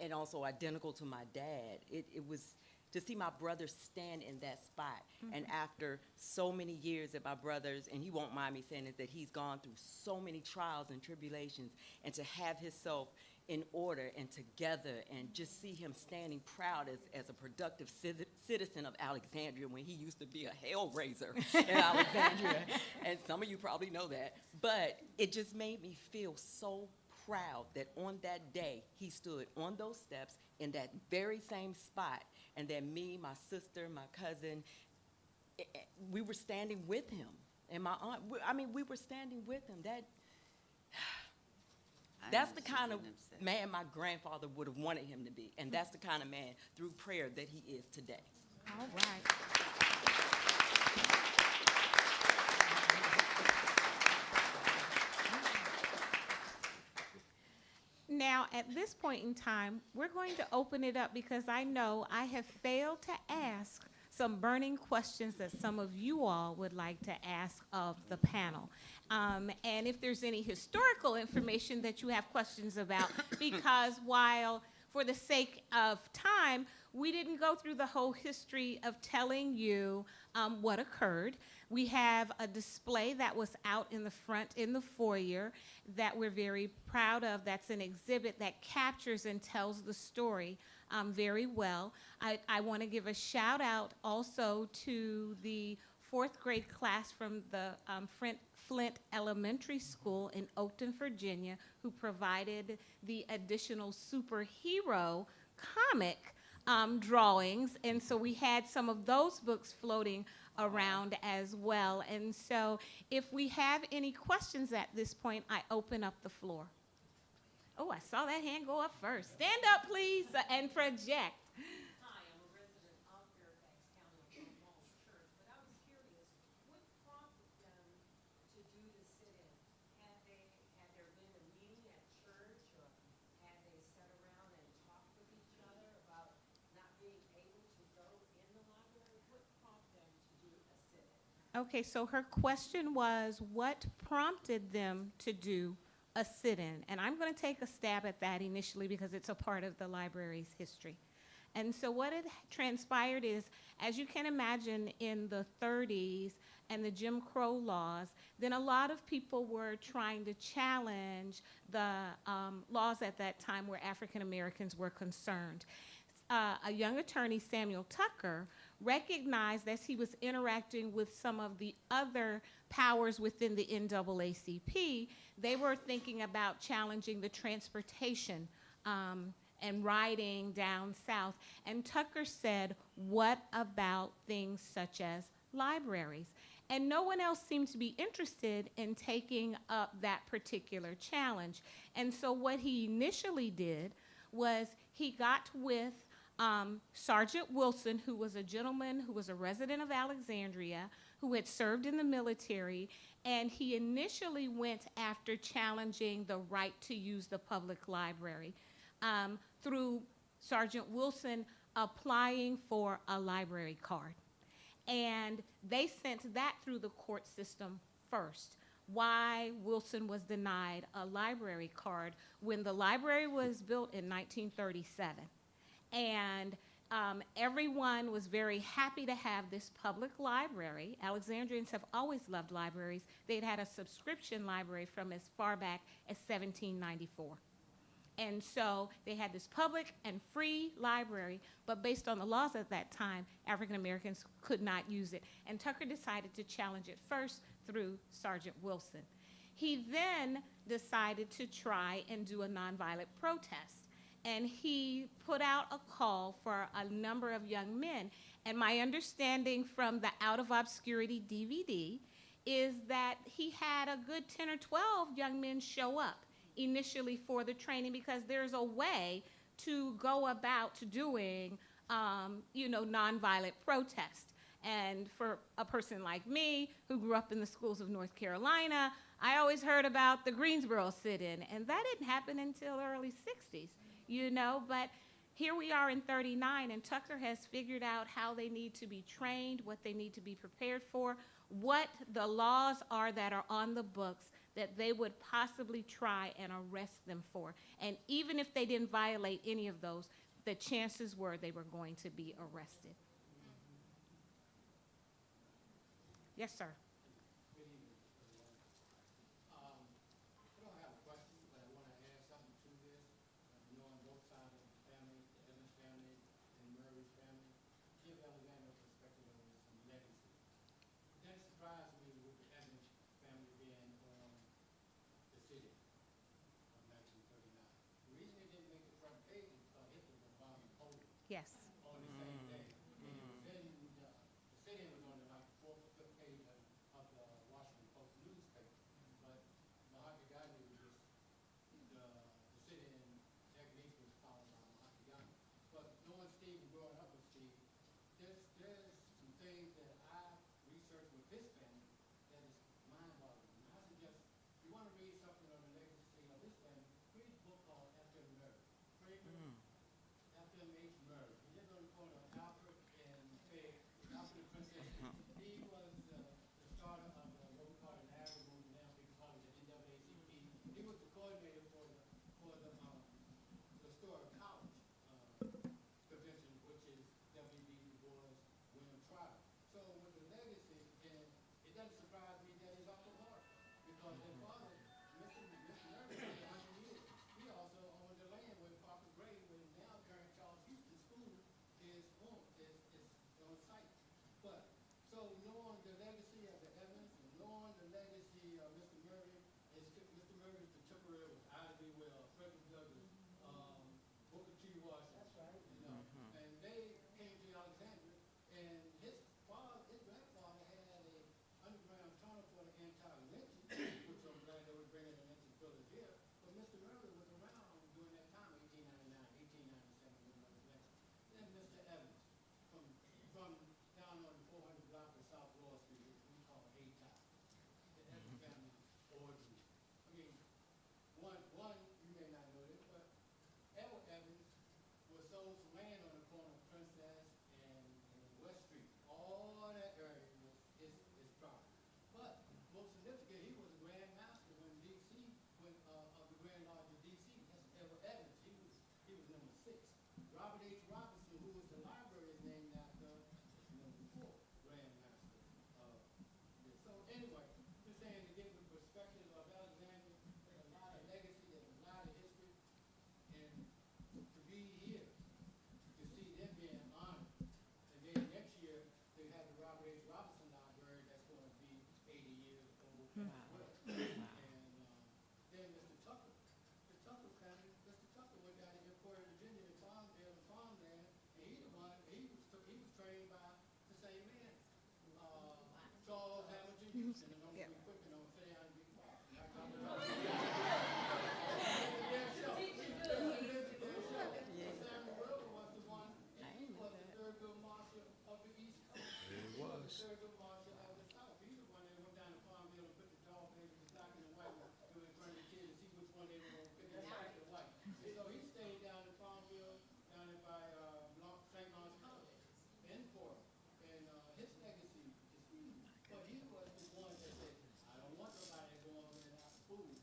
and also identical to my dad, it was to see my brother stand in that spot. And after so many years that my brothers, and he won't mind me saying it, that he's gone through so many trials and tribulations, and to have himself in order and together, and just see him standing proud as a productive citizen of Alexandria when he used to be a hell raiser in Alexandria. And some of you probably know that. But it just made me feel so proud that on that day he stood on those steps in that very same spot, and that me, my sister, my cousin, we were standing with him. And my aunt, we were standing with him. That's the kind of man my grandfather would have wanted him to be. And that's the kind of man, through prayer, that he is today. All right. Now, at this point in time, we're going to open it up because I know I have failed to ask some burning questions that some of you all would like to ask of the panel. And if there's any historical information that you have questions about, because while for the sake of time, we didn't go through the whole history of telling you what occurred. We have a display that was out in the front in the foyer that we're very proud of. That's an exhibit that captures and tells the story very well. I want to give a shout out also to the 4th grade class from the Flint Elementary School in Oakton, Virginia, who provided the additional superhero comic drawings. And so we had some of those books floating around as well. And so if we have any questions at this point, I open up the floor. Oh, I saw that hand go up first. Stand up, please, and project. Hi, I'm a resident of Fairfax County of Falls Church, but I was curious, what prompted them to do the sit-in? Had there been a meeting at church, or had they sat around and talked with each other about not being able to go in the library? What prompted them to do a sit-in? Okay, so her question was, what prompted them to do a sit-in? And I'm going to take a stab at that initially because it's a part of the library's history. And so what had transpired is, as you can imagine, in the 30s and the Jim Crow laws, then a lot of people were trying to challenge the laws at that time where African Americans were concerned. A young attorney, Samuel Tucker, recognized as he was interacting with some of the other powers within the NAACP, they were thinking about challenging the transportation and riding down south. And Tucker said, what about things such as libraries? And no one else seemed to be interested in taking up that particular challenge. And so what he initially did was he got with Sergeant Wilson, who was a gentleman who was a resident of Alexandria, who had served in the military, and he initially went after challenging the right to use the public library through Sergeant Wilson applying for a library card. And they sent that through the court system first. Why Wilson was denied a library card when the library was built in 1937. And everyone was very happy to have this public library. Alexandrians have always loved libraries. They'd had a subscription library from as far back as 1794. And so they had this public and free library, but based on the laws at that time, African Americans could not use it. And Tucker decided to challenge it first through Sergeant Wilson. He then decided to try and do a nonviolent protest. And he put out a call for a number of young men. And my understanding from the Out of Obscurity DVD is that he had a good 10 or 12 young men show up initially for the training, because there's a way to go about doing, nonviolent protest. And for a person like me, who grew up in the schools of North Carolina, I always heard about the Greensboro sit-in, and that didn't happen until early 60s, but here we are in 39, and Tucker has figured out how they need to be trained, what they need to be prepared for, what the laws are that are on the books that they would possibly try and arrest them for. And even if they didn't violate any of those, the chances were they were going to be arrested. Yes, sir. Good evening, everyone. I don't have a question, but I want to add something to this. You know, on both sides of the family, the Evans family and Murray's family, give Alexandria a perspective on this and legacy. It doesn't surprise me with the Evans family being on the city of 1939. The reason they didn't make the front page is because Hitler was bombing Poland Yes. on the same day. The city was on the like fourth or fifth page of the Washington Post newspaper, but Mahatma Gandhi was just the city and Jagdish was followed by Mahatma Gandhi. But knowing Steve and growing up with Steve, there's some things that I researched with his family that is mind-boggling. And I suggest if you want to read something on the legacy of his family, read a book called F.M. Murray. F.M.H. Murray. He lived on the corner of Alfred and Peg, Alfred and Princess. He was the starter of what we call the NARA movement, now people call it the NAACP. He was the coordinator for the historic college convention, which is W.B. Du Bois William Tribe. So with the legacy, and it doesn't surprise me that he's Uncle Mark, because their father, Mr. Murray, stayed 100 years. He also owned the land where Parker Gray, where now current Charles Houston School is on site. But so knowing the legacy of the Evans and knowing the legacy of Mr. Murray, Mr. Murray's contemporary with Ida B. Wells, Frederick Douglass, Booker T. Washington. That's right. You know, and they came to Alexandria, and his grandfather had a underground tunnel for the anti-lynching, which I'm glad they were bringing the lynching builders here. But Mr. Murray was around during that time, 1899, 1897, when he was lynched. Then Mr. Evans, from down on the 400 block of South Wall Street, which we call A-Top, the Evans family origin. I mean, one, you may not know this, but Edward Evans was sold some land on the corner of Princess and West Street. All that area was his property. But most significant, he was a Grand Master when D.C., of the Grand Lodge of D.C. That's Edward Evans. He was number 6. Robert H. Robinson, who was the library, is named after number 4 Grand Master. So anyway, just saying to give the perspective of Alexandria, there's a lot of legacy, there's a lot of history, and to be here, to see them being honored. And then next year, they have the Robert H. Robinson Library that's going to be 80 years old as well. And then Mr. Tucker, the Tucker family, Mr. Tucker went down to Emporia, Virginia, and farmland, and he was trained by the same man, Charles Hamilton Houston, and I'm going to be quick and I'm going to say how to be quiet. Samuel Wilber was the one, he was the Thurgood Marshall of the East Coast. He was the Thurgood Marshall of the South. He's the one that went down to Farmville and put the tall babies, the black and the white one, and was running the kids to see which one they were going to pick, the black and the white. So he stayed down in Farmville, down there by St. Lawrence College, in Florida. And his legacy is huge. But he was the one that said, I don't want nobody going over there after food.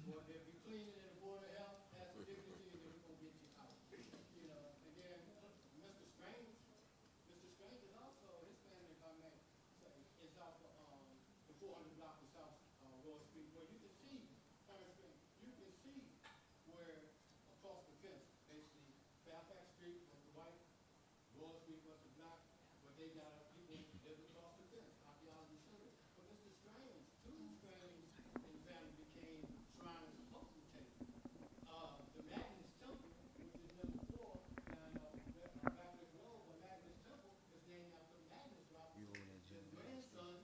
Or if you clean it in the Board of Health, that's a dignity, and then we're going to get you out. You know, and then Mr. Strange is also, his family, if I may say, is off of the 400 block of South Wall Street, where you can see, you can see where across the fence, basically, Fairfax Street was the white, Wall Street was the black, but they got people lived across the fence. Archaeology showed it. But Mr. Strange, two Strange and family became shrines of potentate. The Magnus Temple, which is number 4, now Blacklick Road, but Magnus Temple is named after Magnus Robinson, the grandson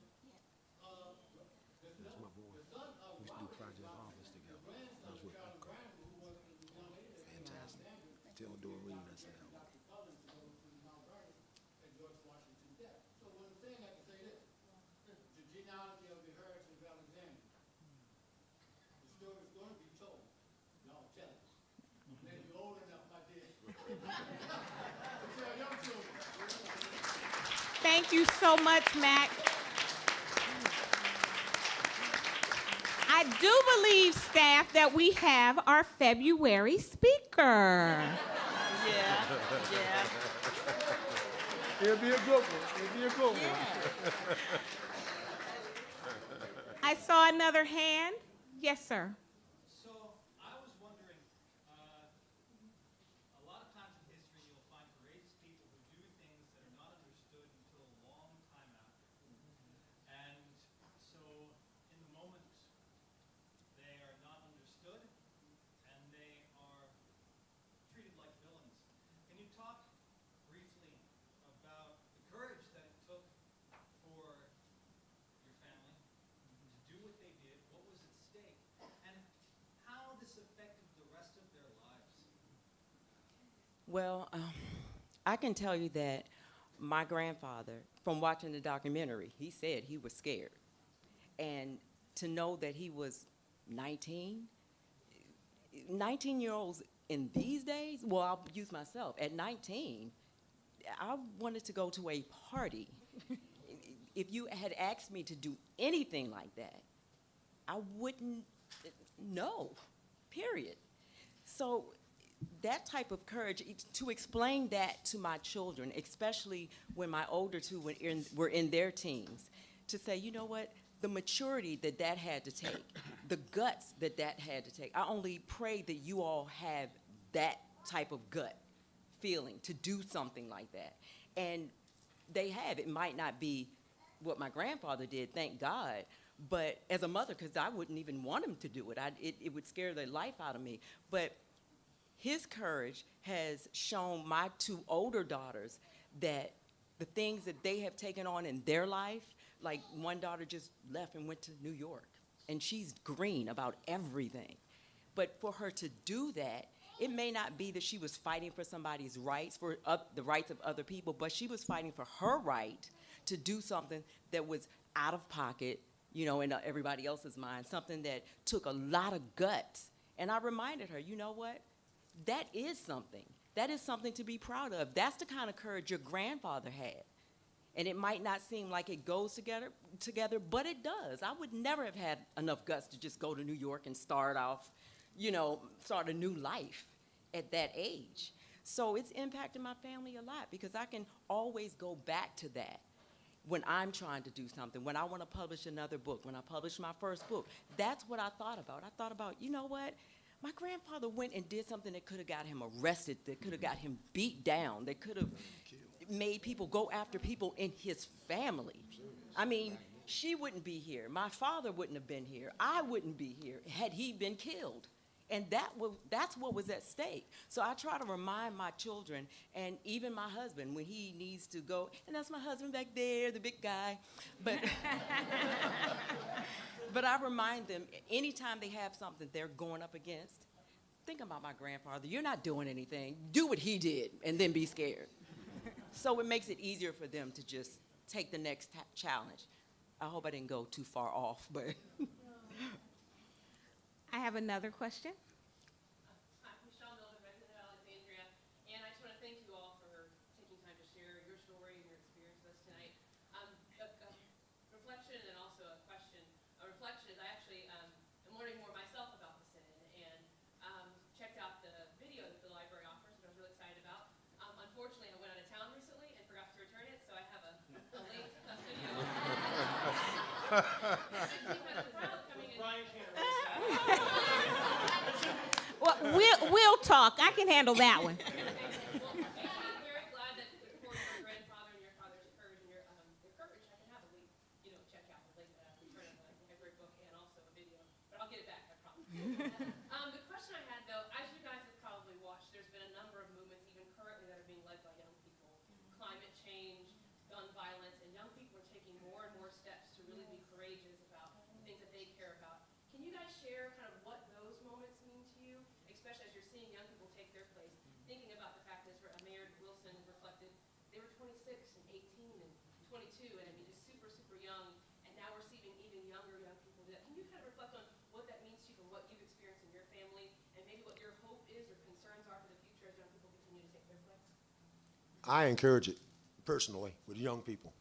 of the son of Robert Robinson, the grandson of Charles Brown, who was the young lady that came out of Alexandria. Still doing reading Dr. Collins, who was Mount Vernon, and George Washington's death. So when I'm saying that to Thank you so much, Mac. I do believe, staff, that we have our February speaker. Yeah, yeah. It'll be a good one. It'll be a good one. I saw another hand. Yes, sir. So I was wondering, a lot of times in history you'll find courageous people who do things that are not understood until a long time after. And so in the moment they are not understood and they are treated like villains. Can you talk briefly about the courage that it took for your family to do what they did, what was at stake, and how this affected the rest of their lives? Well, I can tell you that my grandfather, from watching the documentary, he said he was scared. And to know that he was 19-year-olds in these days, well, I'll use myself. At 19, I wanted to go to a party. If you had asked me to do anything like that, I wouldn't know, period. So that type of courage, to explain that to my children, especially when my older two were in their teens, to say, you know what, the maturity that that had to take, the guts that that had to take. I only pray that you all have that type of gut feeling to do something like that. And they have. It might not be what my grandfather did, thank God, but as a mother, because I wouldn't even want him to do it. It would scare the life out of me. But his courage has shown my two older daughters that the things that they have taken on in their life, like one daughter just left and went to New York, and she's green about everything. But for her to do that, it may not be that she was fighting for somebody's rights, for the rights of other people, but she was fighting for her right to do something that was out of pocket, you know, in everybody else's mind, something that took a lot of guts. And I reminded her, you know what? That is something. That is something to be proud of. That's the kind of courage your grandfather had. And it might not seem like it goes together, but it does. I would never have had enough guts to just go to New York and start off, you know, start a new life at that age. So it's impacted my family a lot because I can always go back to that when I'm trying to do something, when I want to publish another book, when I published my first book. That's what I thought about. I thought about, you know what? My grandfather went and did something that could have got him arrested, that could have got him beat down, that could have made people go after people in his family. I mean, she wouldn't be here. My father wouldn't have been here. I wouldn't be here had he been killed. And that's what was at stake. So I try to remind my children, and even my husband, when he needs to go, and that's my husband back there, the big guy. But, but I remind them, anytime they have something they're going up against, think about my grandfather. You're not doing anything. Do what he did, and then be scared. So it makes it easier for them to just take the next challenge. I hope I didn't go too far off, but. I have another question. Hi, Michelle Miller, resident of Alexandria, and I just want to thank you all for taking time to share your story and your experience with us tonight. A reflection and also a question. A reflection is I actually am learning more myself about the sit-in and checked out the video that the library offers, which I was really excited about. Unfortunately, I went out of town recently and forgot to return it, so I have a link to that video. Kind of proud coming in. Well, we'll talk. I can handle that one. I'm very glad that for your grandfather and your father's courage and your courage, I can have a link, you know, check out the link that I return of the library book and also a video. But I'll get it back, I promise. The question I had though, as you guys have probably watched, there's been a number of movements even currently that are being led by young people. Climate change, gun violence, and young people are taking more and more steps to really be courageous about things that they care about. Can you guys share kind of what those moments mean to you, especially as you're seeing young people take their place? Thinking about the fact that Mayor Wilson reflected, they were 26 and 18 and 22, and I mean just super, super young, and now we're seeing even younger young people do that. Can you kind of reflect on what that means to you from what you've experienced in your family, and maybe what your hope is or concerns are for the future as young people continue to take their place? I encourage it personally with young people.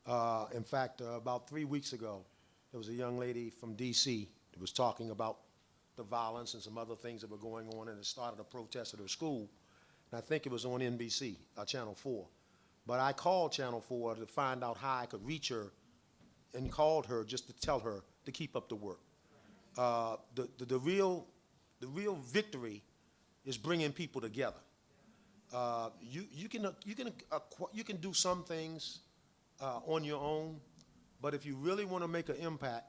In fact, about 3 weeks ago, there was a young lady from D.C. that was talking about the violence and some other things that were going on, and it started a protest at her school. And I think it was on NBC, Channel 4. But I called Channel 4 to find out how I could reach her, and called her just to tell her to keep up the work. The real victory is bringing people together. You can do some things on your own, but if you really want to make an impact,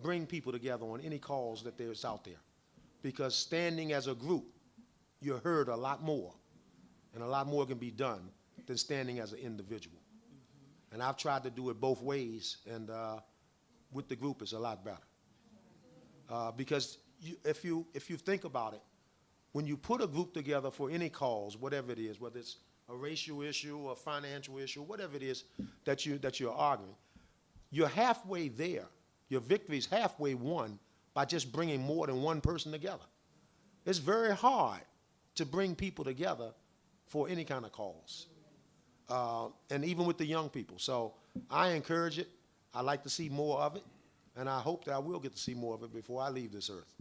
bring people together on any cause that there's out there. Because standing as a group, you're heard a lot more, and a lot more can be done than standing as an individual. And I've tried to do it both ways, and with the group it's a lot better. Because if you think about it, when you put a group together for any cause, whatever it is, whether it's a racial issue, a financial issue, whatever it is that you're arguing, you're halfway there. Your victory is halfway won by just bringing more than one person together. It's very hard to bring people together for any kind of cause, and even with the young people. So I encourage it. I like to see more of it, and I hope that I will get to see more of it before I leave this earth.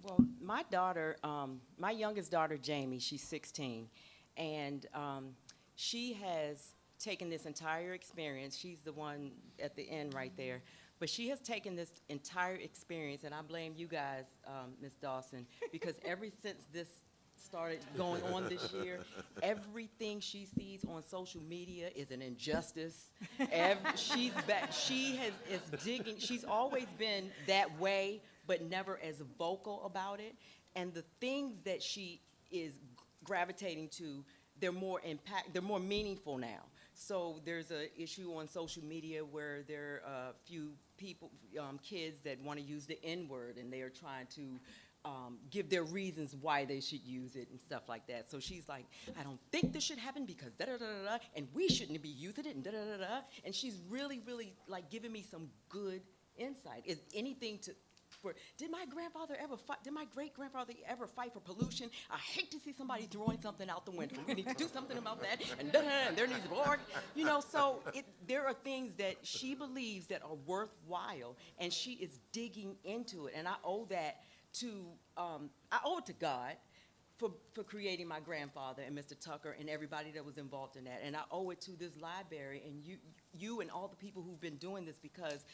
Well, my daughter, my youngest daughter, Jamie, she's 16, and she has taken this entire experience. She's the one at the end right there. But she has taken this entire experience, and I blame you guys, Ms. Dawson, because ever since this started going on this year, everything she sees on social media is an injustice. She is digging. She's always been that way, but never as vocal about it. And the things that she is gravitating to, they're more meaningful now. So there's an issue on social media where there are a few people, kids that want to use the N-word, and they are trying to give their reasons why they should use it and stuff like that. So she's like, I don't think this should happen because da-da-da-da-da, and we shouldn't be using it, and da-da-da-da. And she's really, really like giving me some good insight. Is anything to... Did my grandfather ever fight? Did my great-grandfather ever fight for pollution? I hate to see somebody throwing something out the window. We need to do something about that, and there needs to be org. You know, so there are things that she believes that are worthwhile, and she is digging into it. And I owe that to, I owe it to God for creating my grandfather and Mr. Tucker and everybody that was involved in that. And I owe it to this library and you and all the people who've been doing this, because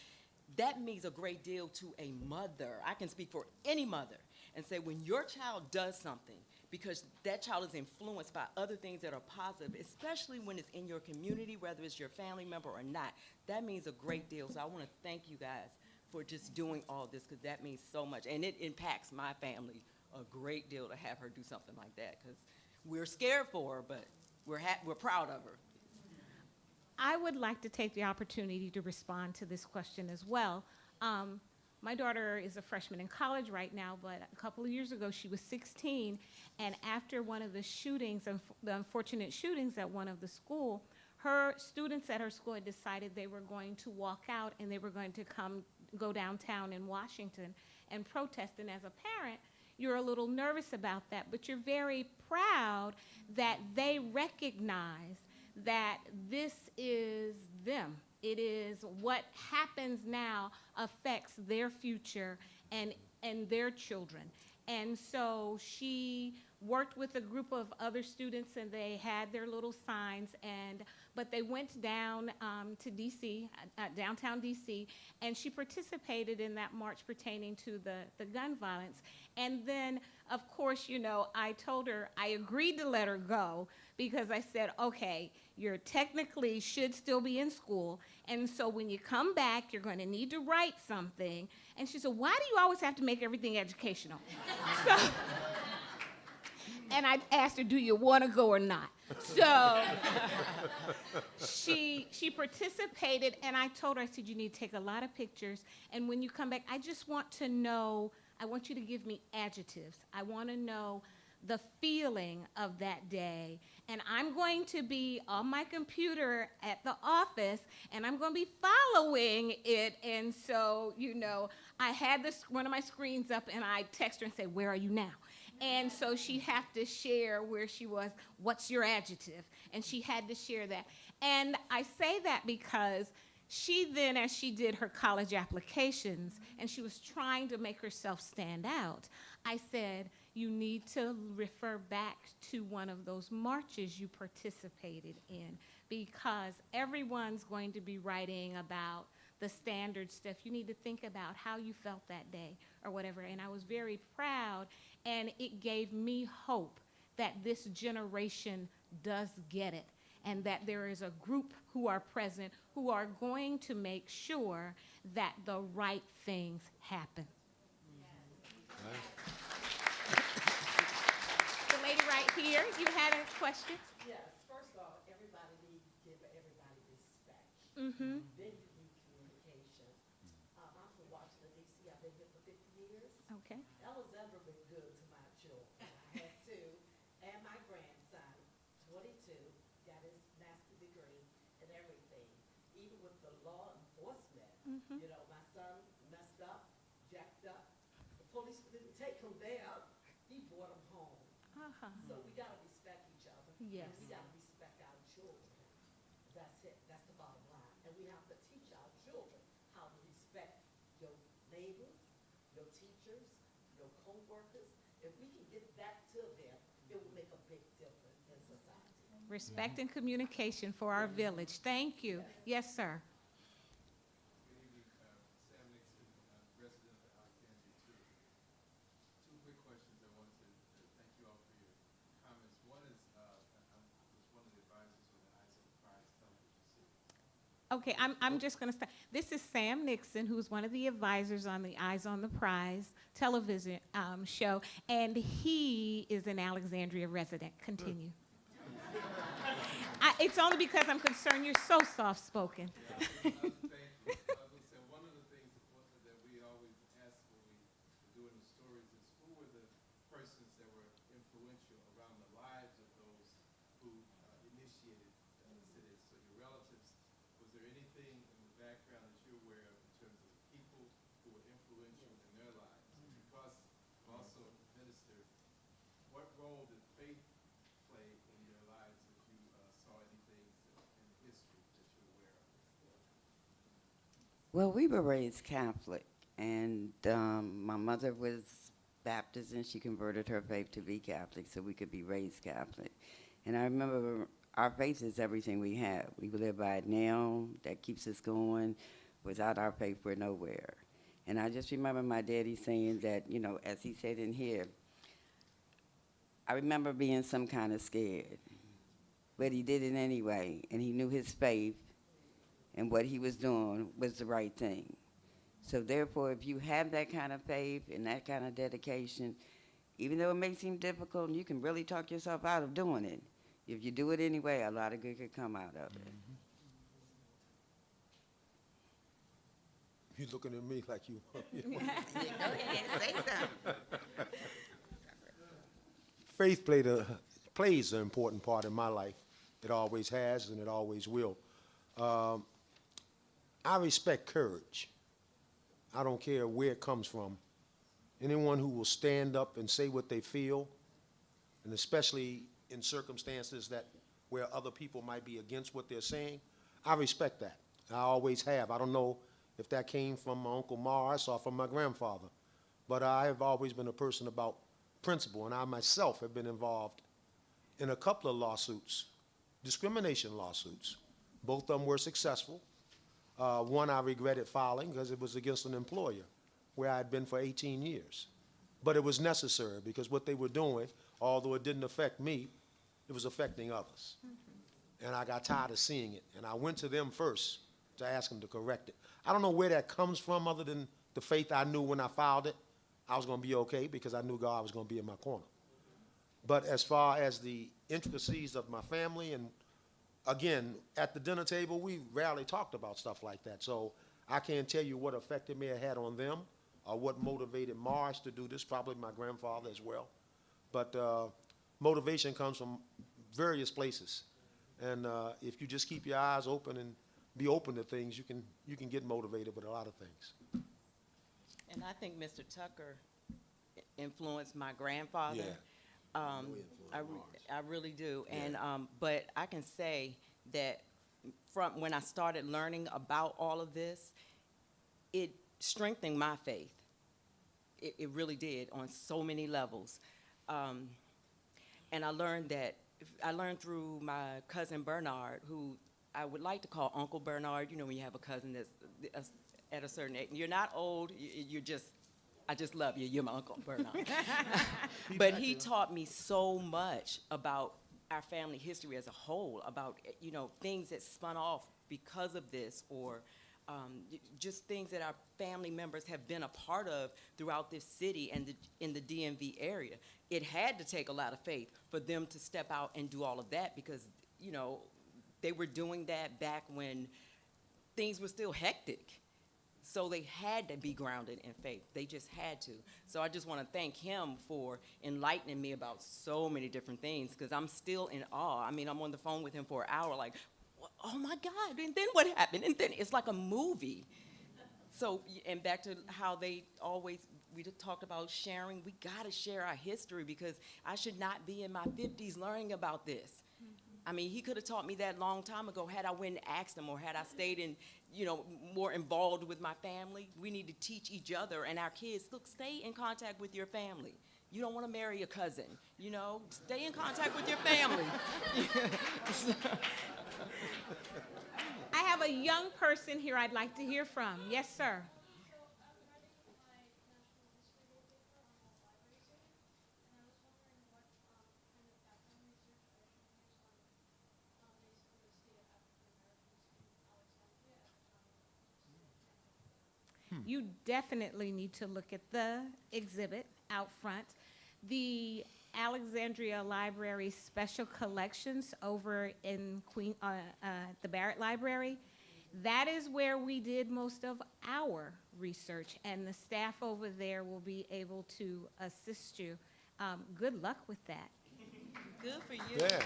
that means a great deal to a mother. I can speak for any mother and say when your child does something, because that child is influenced by other things that are positive, especially when it's in your community, whether it's your family member or not, that means a great deal. So I want to thank you guys for just doing all this, because that means so much. And it impacts my family a great deal to have her do something like that, because we're scared for her, but we're proud of her. I would like to take the opportunity to respond to this question as well. My daughter is a freshman in college right now, but a couple of years ago she was 16, and after one of the shootings, the unfortunate shootings at one of the school, her students at her school had decided they were going to walk out and they were going to go downtown in Washington and protest. And as a parent, you're a little nervous about that, but you're very proud that they recognize that this is them. It is what happens now affects their future and their children. And so she worked with a group of other students, and they had their little signs, but they went down to DC, downtown DC, and she participated in that march pertaining to the gun violence. And then, of course, you know, I told her I agreed to let her go, because I said, okay, you're technically should still be in school, and so when you come back, you're going to need to write something. And she said, why do you always have to make everything educational? So, and I asked her, do you want to go or not? So she participated, and I told her, I said, you need to take a lot of pictures, and when you come back, I just want to know, I want you to give me adjectives. I want to know the feeling of that day. And I'm going to be on my computer at the office, and I'm going to be following it. And so, you know, I had one of my screens up, and I text her and say, where are you now? And so she had to share where she was, what's your adjective? And she had to share that. And I say that because she then, as she did her college applications, and she was trying to make herself stand out, I said, you need to refer back to one of those marches you participated in, because everyone's going to be writing about the standard stuff. You need to think about how you felt that day or whatever. And I was very proud, and it gave me hope that this generation does get it, and that there is a group who are present who are going to make sure that the right things happen. The lady right here, you had a question? Yes, first off, everybody needs to give everybody respect. Mm-hmm. Then you need communication. I'm from Washington, D.C. I've been here for 50 years. Okay. Alexandria been good to my children. I had two, and my grandson, 22, got his master's degree and everything. Even with the law enforcement, you know, my son messed up, jacked up. The police didn't take him there. He brought him home. Uh-huh. So we gotta respect each other. Yes. And we gotta respect our children. That's it. That's the bottom line. And we have to teach our children how to respect your neighbors, your teachers, your co-workers. If we can get that to them, it will make a big difference in society. Respect and communication for our village. Thank you. Yes, sir. Good evening, Sam Nixon, resident of Alexandria too. Two quick questions. I wanted to thank you all for your comments. One is, I was one of the advisors on the Eyes on the Prize television series. Okay, I'm just going to start. This is Sam Nixon, who's one of the advisors on the Eyes on the Prize television show, and he is an Alexandria resident. Continue. It's only because I'm concerned you're so soft-spoken. Thank you. I was say one of the things that we always ask when we were doing the stories is who were the persons that were influential around the lives of those who initiated sit-ins. So your relatives, was there anything in the background that you're aware of in terms of people who were influential in their lives? Because I'm also a minister, what role did faith play in your lives if you saw anything in history that you're aware of? Well, we were raised Catholic, and my mother was Baptist, and she converted her faith to be Catholic so we could be raised Catholic. And I remember our faith is everything we have. We live by it now. That keeps us going. Without our faith, we're nowhere. And I just remember my daddy saying that, you know, as he said in here, I remember being some kind of scared, but he did it anyway, and he knew his faith and what he was doing was the right thing. So therefore, if you have that kind of faith and that kind of dedication, even though it may seem difficult, you can really talk yourself out of doing it. If you do it anyway, a lot of good could come out of it. You're looking at me like you. Go ahead, say something. Faith plays an important part in my life. It always has, and it always will. I respect courage. I don't care where it comes from. Anyone who will stand up and say what they feel, and especially in circumstances where other people might be against what they're saying, I respect that. I always have. I don't know if that came from my Uncle Morris or from my grandfather, but I have always been a person about principle, and I myself have been involved in a couple of lawsuits, discrimination lawsuits. Both of them were successful. One I regretted filing because it was against an employer where I had been for 18 years. But it was necessary because what they were doing, although it didn't affect me, it was affecting others. And I got tired of seeing it. And I went to them first to ask them to correct it. I don't know where that comes from other than the faith I knew when I filed it. I was going to be okay because I knew God was going to be in my corner. But as far as the intricacies of my family, and again, at the dinner table, we rarely talked about stuff like that. So I can't tell you what effect it may have had on them or what motivated Morris to do this, probably my grandfather as well. But motivation comes from various places. And if you just keep your eyes open and be open to things, you can get motivated with a lot of things. And I think Mr. Tucker, influenced my grandfather. Yeah. Um, Really influenced I, ours. I really do. Yeah. And, but I can say that from when I started learning about all of this, it strengthened my faith. It really did on so many levels. And I learned through my cousin Bernard, who I would like to call Uncle Bernard. You know, when you have a cousin that's at a certain age. You're not old, I just love you. You're my Uncle Bernard. But he taught me so much about our family history as a whole, about, you know, things that spun off because of this, or just things that our family members have been a part of throughout this city and in the DMV area. It had to take a lot of faith for them to step out and do all of that, because, you know, they were doing that back when things were still hectic. So they had to be grounded in faith. They just had to. So I just want to thank him for enlightening me about so many different things, because I'm still in awe. I mean, I'm on the phone with him for an hour like, oh my God, and then what happened? And then it's like a movie. So, and back to how we talked about sharing. We got to share our history, because I should not be in my 50s learning about this. I mean, he could have taught me that a long time ago had I went and asked him, or had I stayed in, you know, more involved with my family. We need to teach each other and our kids, look, stay in contact with your family. You don't want to marry a cousin, you know, stay in contact with your family. I have a young person here I'd like to hear from. Yes, sir. You definitely need to look at the exhibit out front. The Alexandria Library Special Collections over in the Barrett Library. That is where we did most of our research, and the staff over there will be able to assist you. Good luck with that. Good for you. Yeah.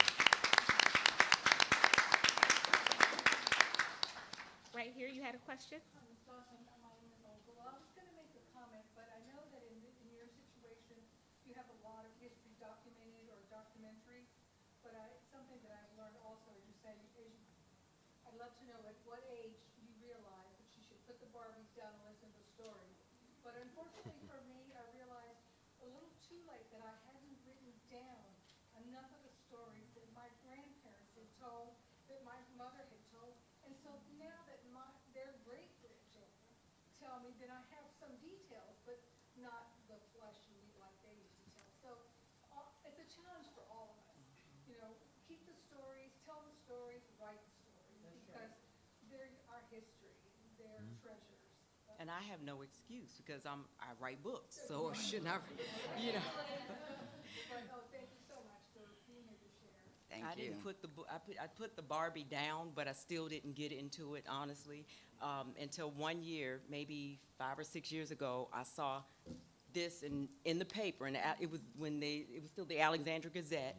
Right here, you had a question? Dawson, my name is Olga. Well, I was going to make a comment, but I know that in your situation, you have a lot of history documented or documentaries. But something that I've learned also, as you say, I'd love to know at what age you realize that you should put the Barbies down and listen to stories. But unfortunately for me, I realized a little too late that I hadn't written down enough of the stories that my grandparents had told, that my mother had told. And so now that their great-grandchildren tell me, then I have some details, but not the flesh and meat like they used to tell. So it's a challenge for all of us. You know, keep the stories, tell the stories, write the stories, because they're our history, they're treasures. And I have no excuse, because I write books, so shouldn't I, you know. But no, thank you so much for being here to share. Thank I you. didn't put I put the Barbie down, but I still didn't get into it, honestly, until one year, maybe 5 or 6 years ago. I saw this in the paper, and it was still the Alexandria Gazette,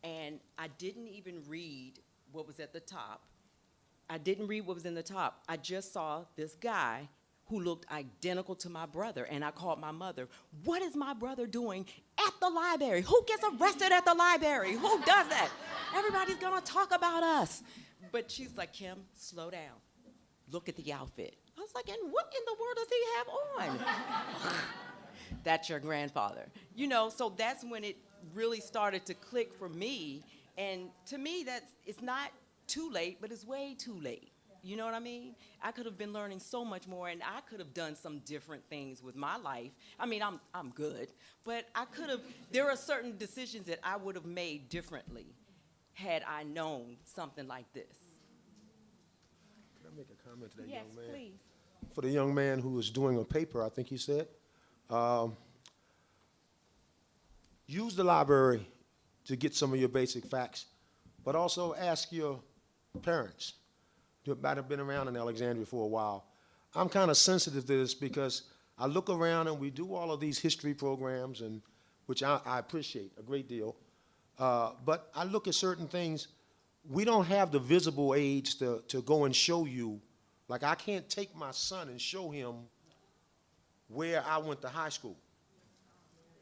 and I didn't even read what was at the top. I didn't read what was in the top. I just saw this guy who looked identical to my brother, and I called my mother. What is my brother doing at the library? Who gets arrested at the library? Who does that? Everybody's gonna talk about us. But she's like, Kim, slow down. Look at the outfit. I was like, and what in the world does he have on? That's your grandfather. You know, so that's when it really started to click for me. And to me, it's not too late, but it's way too late. You know what I mean? I could have been learning so much more, and I could have done some different things with my life. I mean, I'm good, but I could have, there are certain decisions that I would have made differently had I known something like this. Can I make a comment to that Yes, young man? please. For the young man who was doing a paper, I think he said, use the library to get some of your basic facts, but also ask your parents. You might have been around in Alexandria for a while. I'm kind of sensitive to this because I look around and we do all of these history programs, and which I appreciate a great deal. But I look at certain things. We don't have the visible aids to go and show you. Like, I can't take my son and show him where I went to high school.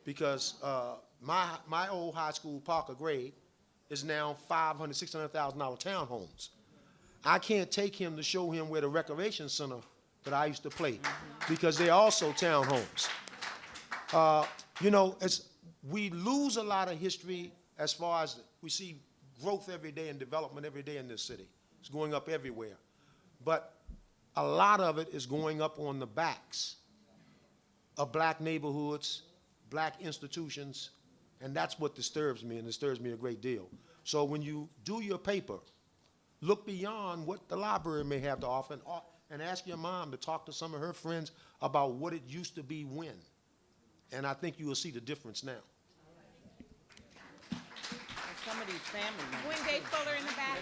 because my old high school, Parker grade, is now $500,000, $600,000 townhomes. I can't take him to show him where the recreation center that I used to play, because they're also townhomes. You know, we lose a lot of history as far as we see growth every day and development every day in this city. It's going up everywhere. But a lot of it is going up on the backs of black neighborhoods, black institutions, and that's what disturbs me, and disturbs me a great deal. So when you do your paper, look beyond what the library may have to offer, and ask your mom to talk to some of her friends about what it used to be when. And I think you will see the difference now. And some of these family members. Wendy Fuller in the back.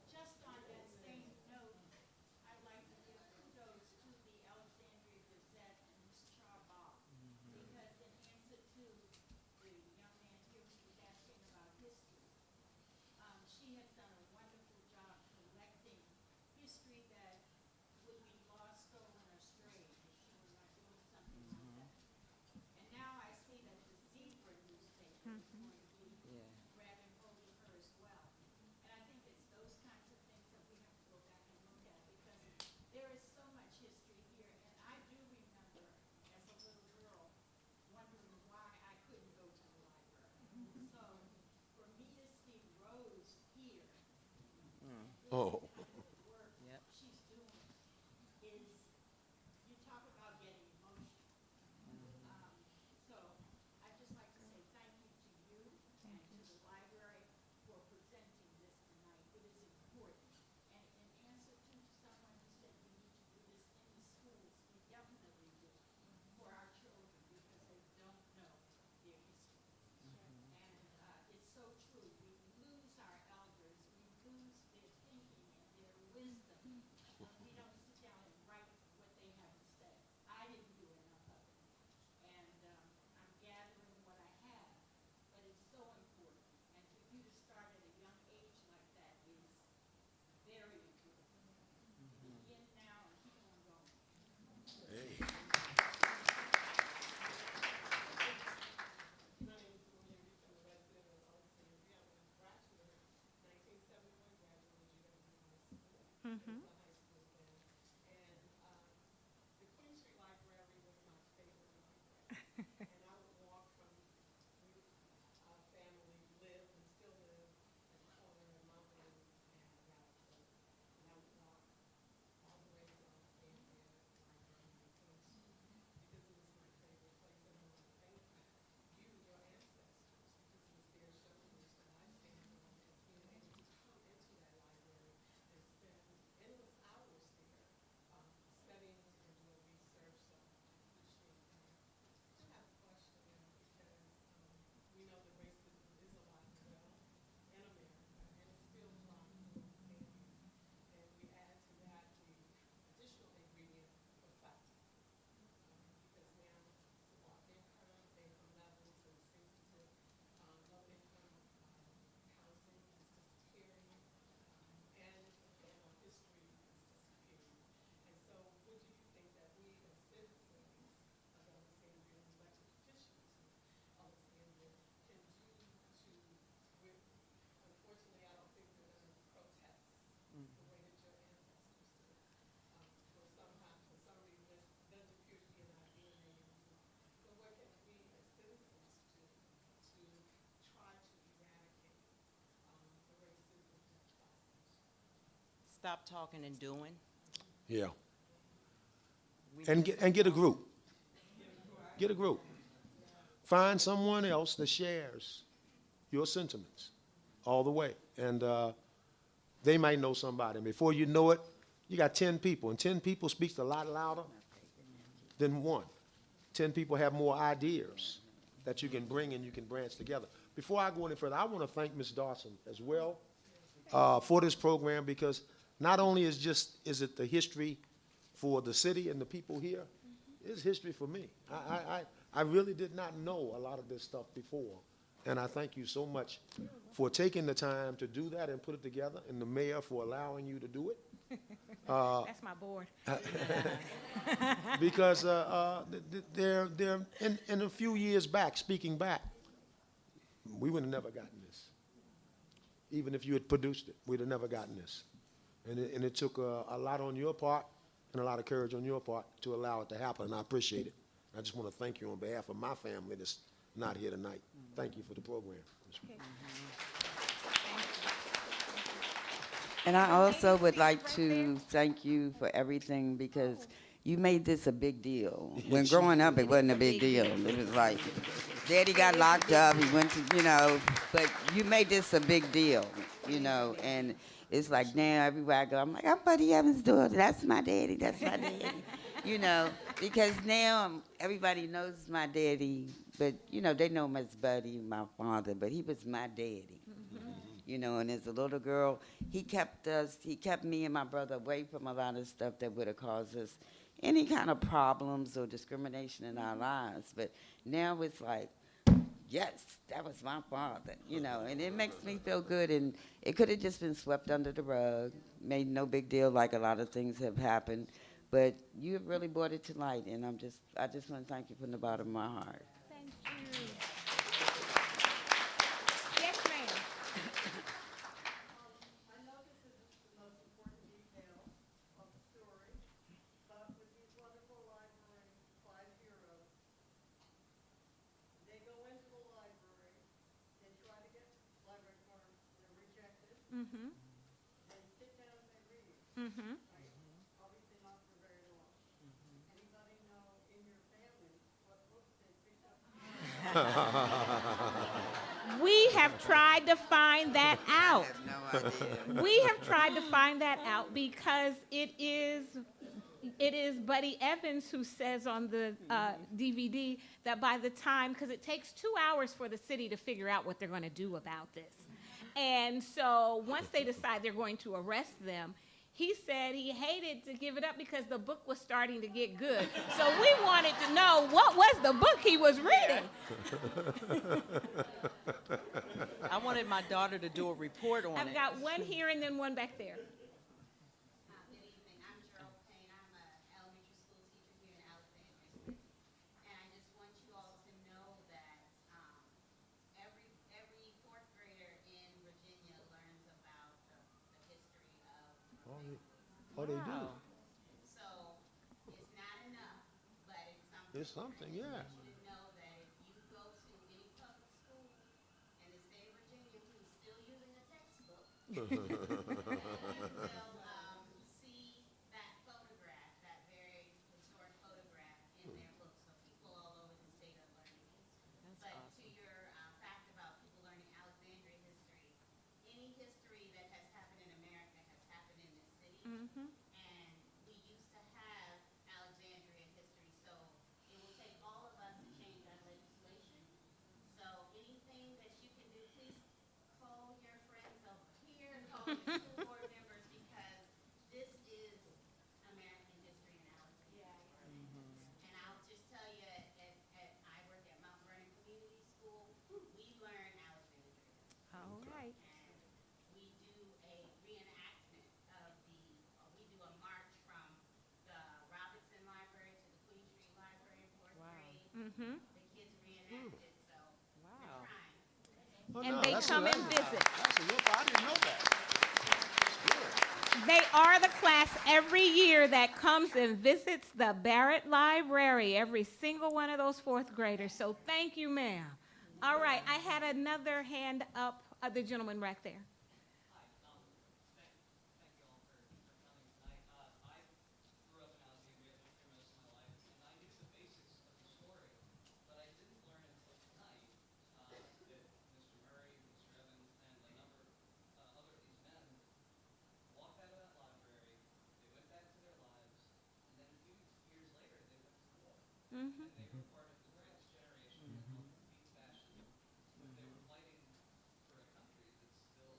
Just on that same note, I'd like to give kudos to the Alexandria Gazette and Ms. Charbaugh, because in answer to the young man here who was asking about history, she has done a wonderful job collecting history that would be lost, stolen, or strayed if she were not doing something like that. And now I see that the Zebra newspaper is going to be grabbing hold of her as well. And I think it's those kinds of things that we have to go back and look at, because there is so much history here. And I do remember as a little girl wondering why I couldn't go to the library. So for me to see Rose here, Oh. the work she's doing is, you talk about getting emotional. So I'd just like to say thank you to you and to the library for presenting this tonight. It is important. And in answer to someone who said we need to do this in the schools, we definitely do for our children, because they don't know their history. And it's so true. We lose our elders, we lose their thinking and their wisdom when we don't sit down and write what they have to say. I didn't do enough of it. And I'm gathering what I have, but it's so important. And for you to start at a young age like that is very important. Begin now and keep on going. My name is Maria Reese. I'm a resident of Alexandria. I'm a graduate, 1971 graduate of GW High School. I was a high school then. And the Queen Street Library was my favorite library. And I would walk from our family lived and still live at the corner of Mountain and Radcliffe. And I would walk all the way to Alexandria Library on Queen Street, because it was my favorite place. And I want to thank you, your ancestors, because it was their shoulders that I stand on, as being able to come into that library and spend endless hours there, studying and doing research. So I appreciate that. I do have a question, because we know that racism is alive and well in America, and it still thrives in Alexandria. And we add to that the additional ingredient of classism, because now income levels and sensitive low income housing is disappearing, and our history is disappearing. And so what do you think that we as citizens of Alexandria and elected officials of Alexandria can do to, unfortunately, I don't think we're going to protest the way that your ancestors did. For some reason, this doesn't appear to be in our DNA anymore. So what can we as citizens do to try to eradicate the racism and classism? Stop talking and doing. Yeah. We And need get a group. Get a group. Find someone else that shares your sentiments all the way. And they might know somebody. And before you know it, you got 10 people. And 10 people speaks a lot louder than one. 10 people have more ideas that you can bring and you can branch together. Before I go any further, I want to thank Ms. Dawson as well for this program, because not only is it the history for the city and the people here, it's history for me. I really did not know a lot of this stuff before, and I thank you so much for taking the time to do that and put it together, and the mayor for allowing you to do it. That's my board. Because they're in a few years back, speaking back, we would have never gotten this. Even if you had produced it, we'd have never gotten this. And it took a lot on your part and a lot of courage on your part to allow it to happen, and I appreciate it. I just want to thank you on behalf of my family that's not here tonight. Thank you for the program. And I also would like to thank you for everything because you made this a big deal. When growing up, it wasn't a big deal. It was like, Daddy got locked up, he went to, but you made this a big deal, and it's like now everywhere I go, I'm like, I'm Buddy Evans' daughter, that's my daddy, because now everybody knows my daddy, but, they know him as Buddy, my father, but he was my daddy. And as a little girl, he kept me and my brother away from a lot of stuff that would have caused us any kind of problems or discrimination in our lives. But now it's like, yes, that was my father, and it makes me feel good. And it could have just been swept under the rug, made no big deal like a lot of things have happened. But you have really brought it to light, and I just want to thank you from the bottom of my heart. Thank you. Yes, ma'am. I know this isn't the most important detail of the story, but with these wonderful library 5 heroes, they go into the library, they try to get library cards, they're rejected, Mm-hmm. they sit down and they read, Mm-hmm. right? Obviously not for very long. Anybody know in your family what books they picked up? We have tried to find that out. I have no idea. We have tried to find that out because it is Buddy Evans who says on the DVD that by the time, because it takes 2 hours for the city to figure out what they're going to do about this. And so once they decide they're going to arrest them, he said he hated to give it up because the book was starting to get good. So we wanted to know what was the book he was reading. I wanted my daughter to do a report on it. I've got one here and then one back there. Good evening. I'm Gerald Payne. I'm an elementary school teacher here in Alexandria. And I just want you all to know that every fourth grader in Virginia learns about the history of Oh, they do. So it's not enough, but it's something. It's something, yeah. I just want you to know that if you go to any public school in the state of Virginia who's still using a textbook, they'll see that photograph, that very historic photograph in their book. So people all over the state are learning it. But to your fact about people learning Alexandria history, any history that has happened in America has happened in this city. Mm-hmm. And we used to have Alexandria history, so it will take all of us to change our legislation. So anything that you can do, please call your friends over here, call your school board members, because this is American history in Alexandria. And I'll just tell you, I work at Mount Vernon Community School, we learn Alexandria. All right. And we do a reenactment of we do a march from the Robinson Library to the Queen Street Library in fourth grade. Mm-hmm. The kids reenact it, so we're trying. Oh, And no, they that's come a- and visit. That's a real, I didn't know that. They are the class every year that comes and visits the Barrett Library, every single one of those fourth graders. So thank you, ma'am. All right, I had another hand up, the gentleman right there. Hi, thank you all for coming tonight. I grew up in Alexandria for most of my life, and I knew the basics of the story, but I didn't learn until tonight that Mr. Murray, Mr. Evans, and a number of other of these men walked out of that library, they went back to their lives, and then a few years later, they went to war. Mm-hmm. And they were part of the greatest generation that helped defeat fascism. But they were fighting for a country that still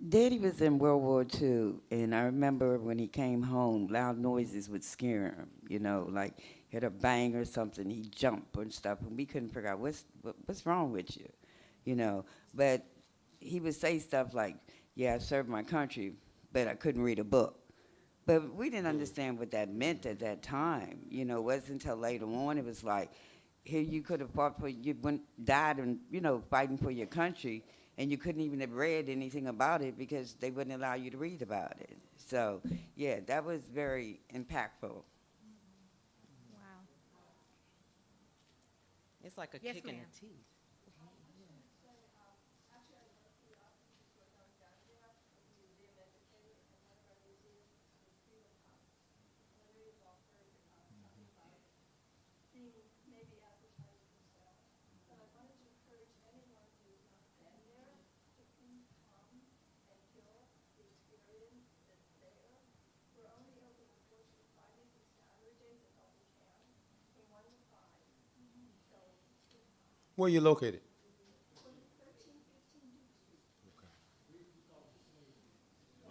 Daddy was in World War II, and I remember when he came home, loud noises would scare him. You know, like hit a bang or something, he'd jump and stuff, and we couldn't figure out what's wrong with you, you know. But he would say stuff like, "Yeah, I served my country, but I couldn't read a book." But we didn't understand what that meant at that time. You know, it wasn't until later on it was like, here you could have fought for, you went, died and, you know, fighting for your country, and you couldn't even have read anything about it because they wouldn't allow you to read about it. So, yeah, that was very impactful. Wow. It's like a Yes, kick in ma'am. the teeth. Where you located?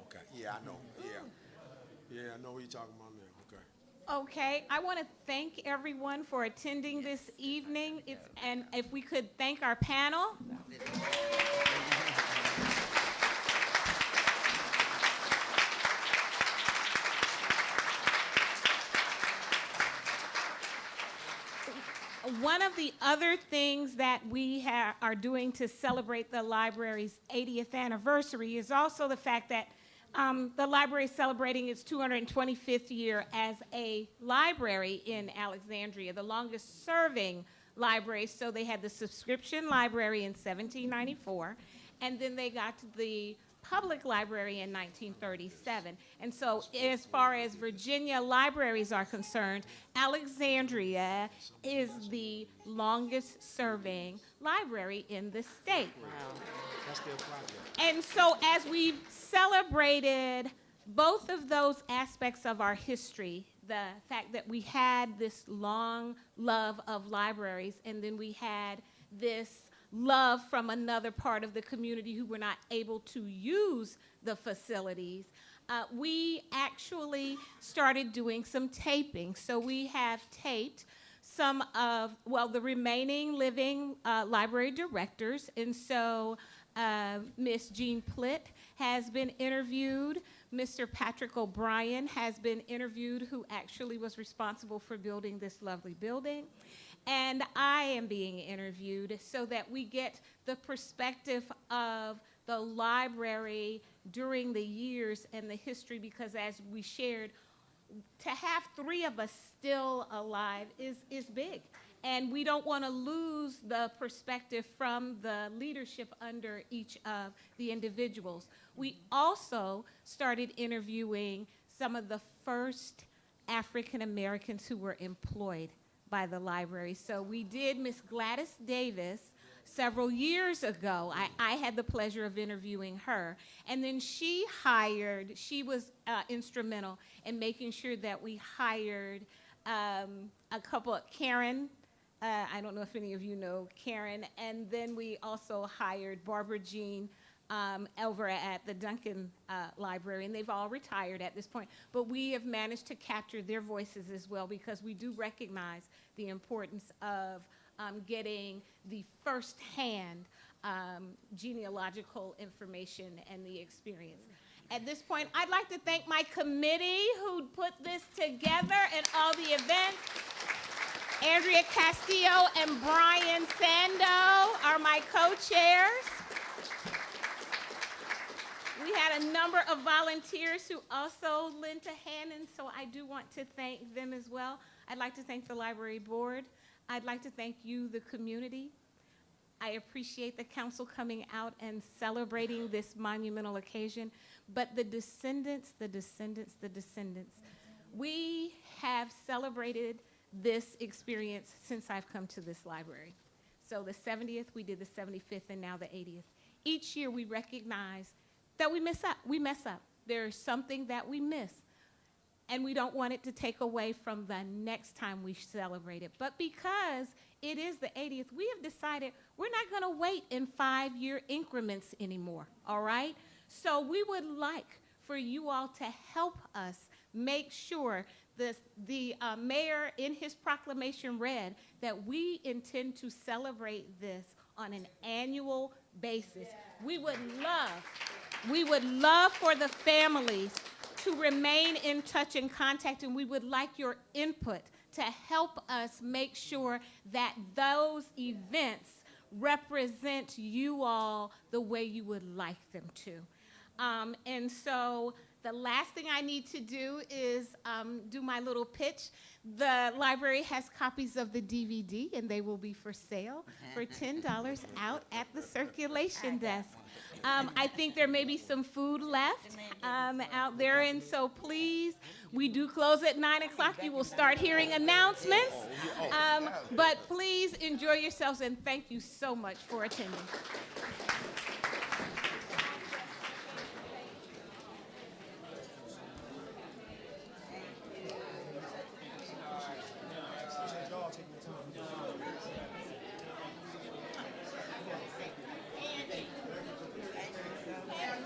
Okay. Yeah, I know. Yeah, I know what you're talking about now. Okay. Okay, I want to thank everyone for attending this evening. And if we could thank our panel. One of the other things that we are doing to celebrate the library's 80th anniversary is also the fact that the library is celebrating its 225th year as a library in Alexandria, the longest serving library. So they had the subscription library in 1794, and then they got the public library in 1937. And so as far as Virginia libraries are concerned, Alexandria is the longest serving library in the state. Wow. That's their project. And so as we celebrated both of those aspects of our history, the fact that we had this long love of libraries, and then we had this love from another part of the community who were not able to use the facilities, we actually started doing some taping. So we have taped some of, well, the remaining living library directors. And so Miss Jean Plitt has been interviewed. Mr. Patrick O'Brien has been interviewed, who actually was responsible for building this lovely building. And I am being interviewed so that we get the perspective of the library during the years and the history, because as we shared, to have 3 of us still alive is big. And we don't want to lose the perspective from the leadership under each of the individuals. We also started interviewing some of the first African Americans who were employed by the library. So we did Miss Gladys Davis several years ago. I had the pleasure of interviewing her. And then she was instrumental in making sure that we hired a couple, Karen, I don't know if any of you know Karen, and then we also hired Barbara Jean over at the Duncan Library, and they've all retired at this point. But we have managed to capture their voices as well, because we do recognize the importance of getting the first-hand genealogical information and the experience. At this point, I'd like to thank my committee who put this together and all the events. Andrea Castillo and Brian Sando are my co-chairs. We had a number of volunteers who also lent a hand, and so I do want to thank them as well. I'd like to thank the library board. I'd like to thank you, the community. I appreciate the council coming out and celebrating this monumental occasion. But the Descendants, we have celebrated this experience since I've come to this library. So the 70th, we did the 75th, and now the 80th. Each year we recognize that we mess up. There's something that we miss, and we don't want it to take away from the next time we celebrate it. But because it is the 80th, we have decided we're not going to wait in 5-year increments anymore, all right? So we would like for you all to help us make sure the mayor in his proclamation read that we intend to celebrate this on an annual basis. We would love for the families to remain in touch and contact, and we would like your input to help us make sure that those events represent you all the way you would like them to. And so the last thing I need to do is do my little pitch. The library has copies of the DVD, and they will be for sale for $10 out at the circulation desk. I think there may be some food left out there, and so please, we do close at 9 o'clock. You will start hearing announcements, but please enjoy yourselves, and thank you so much for attending.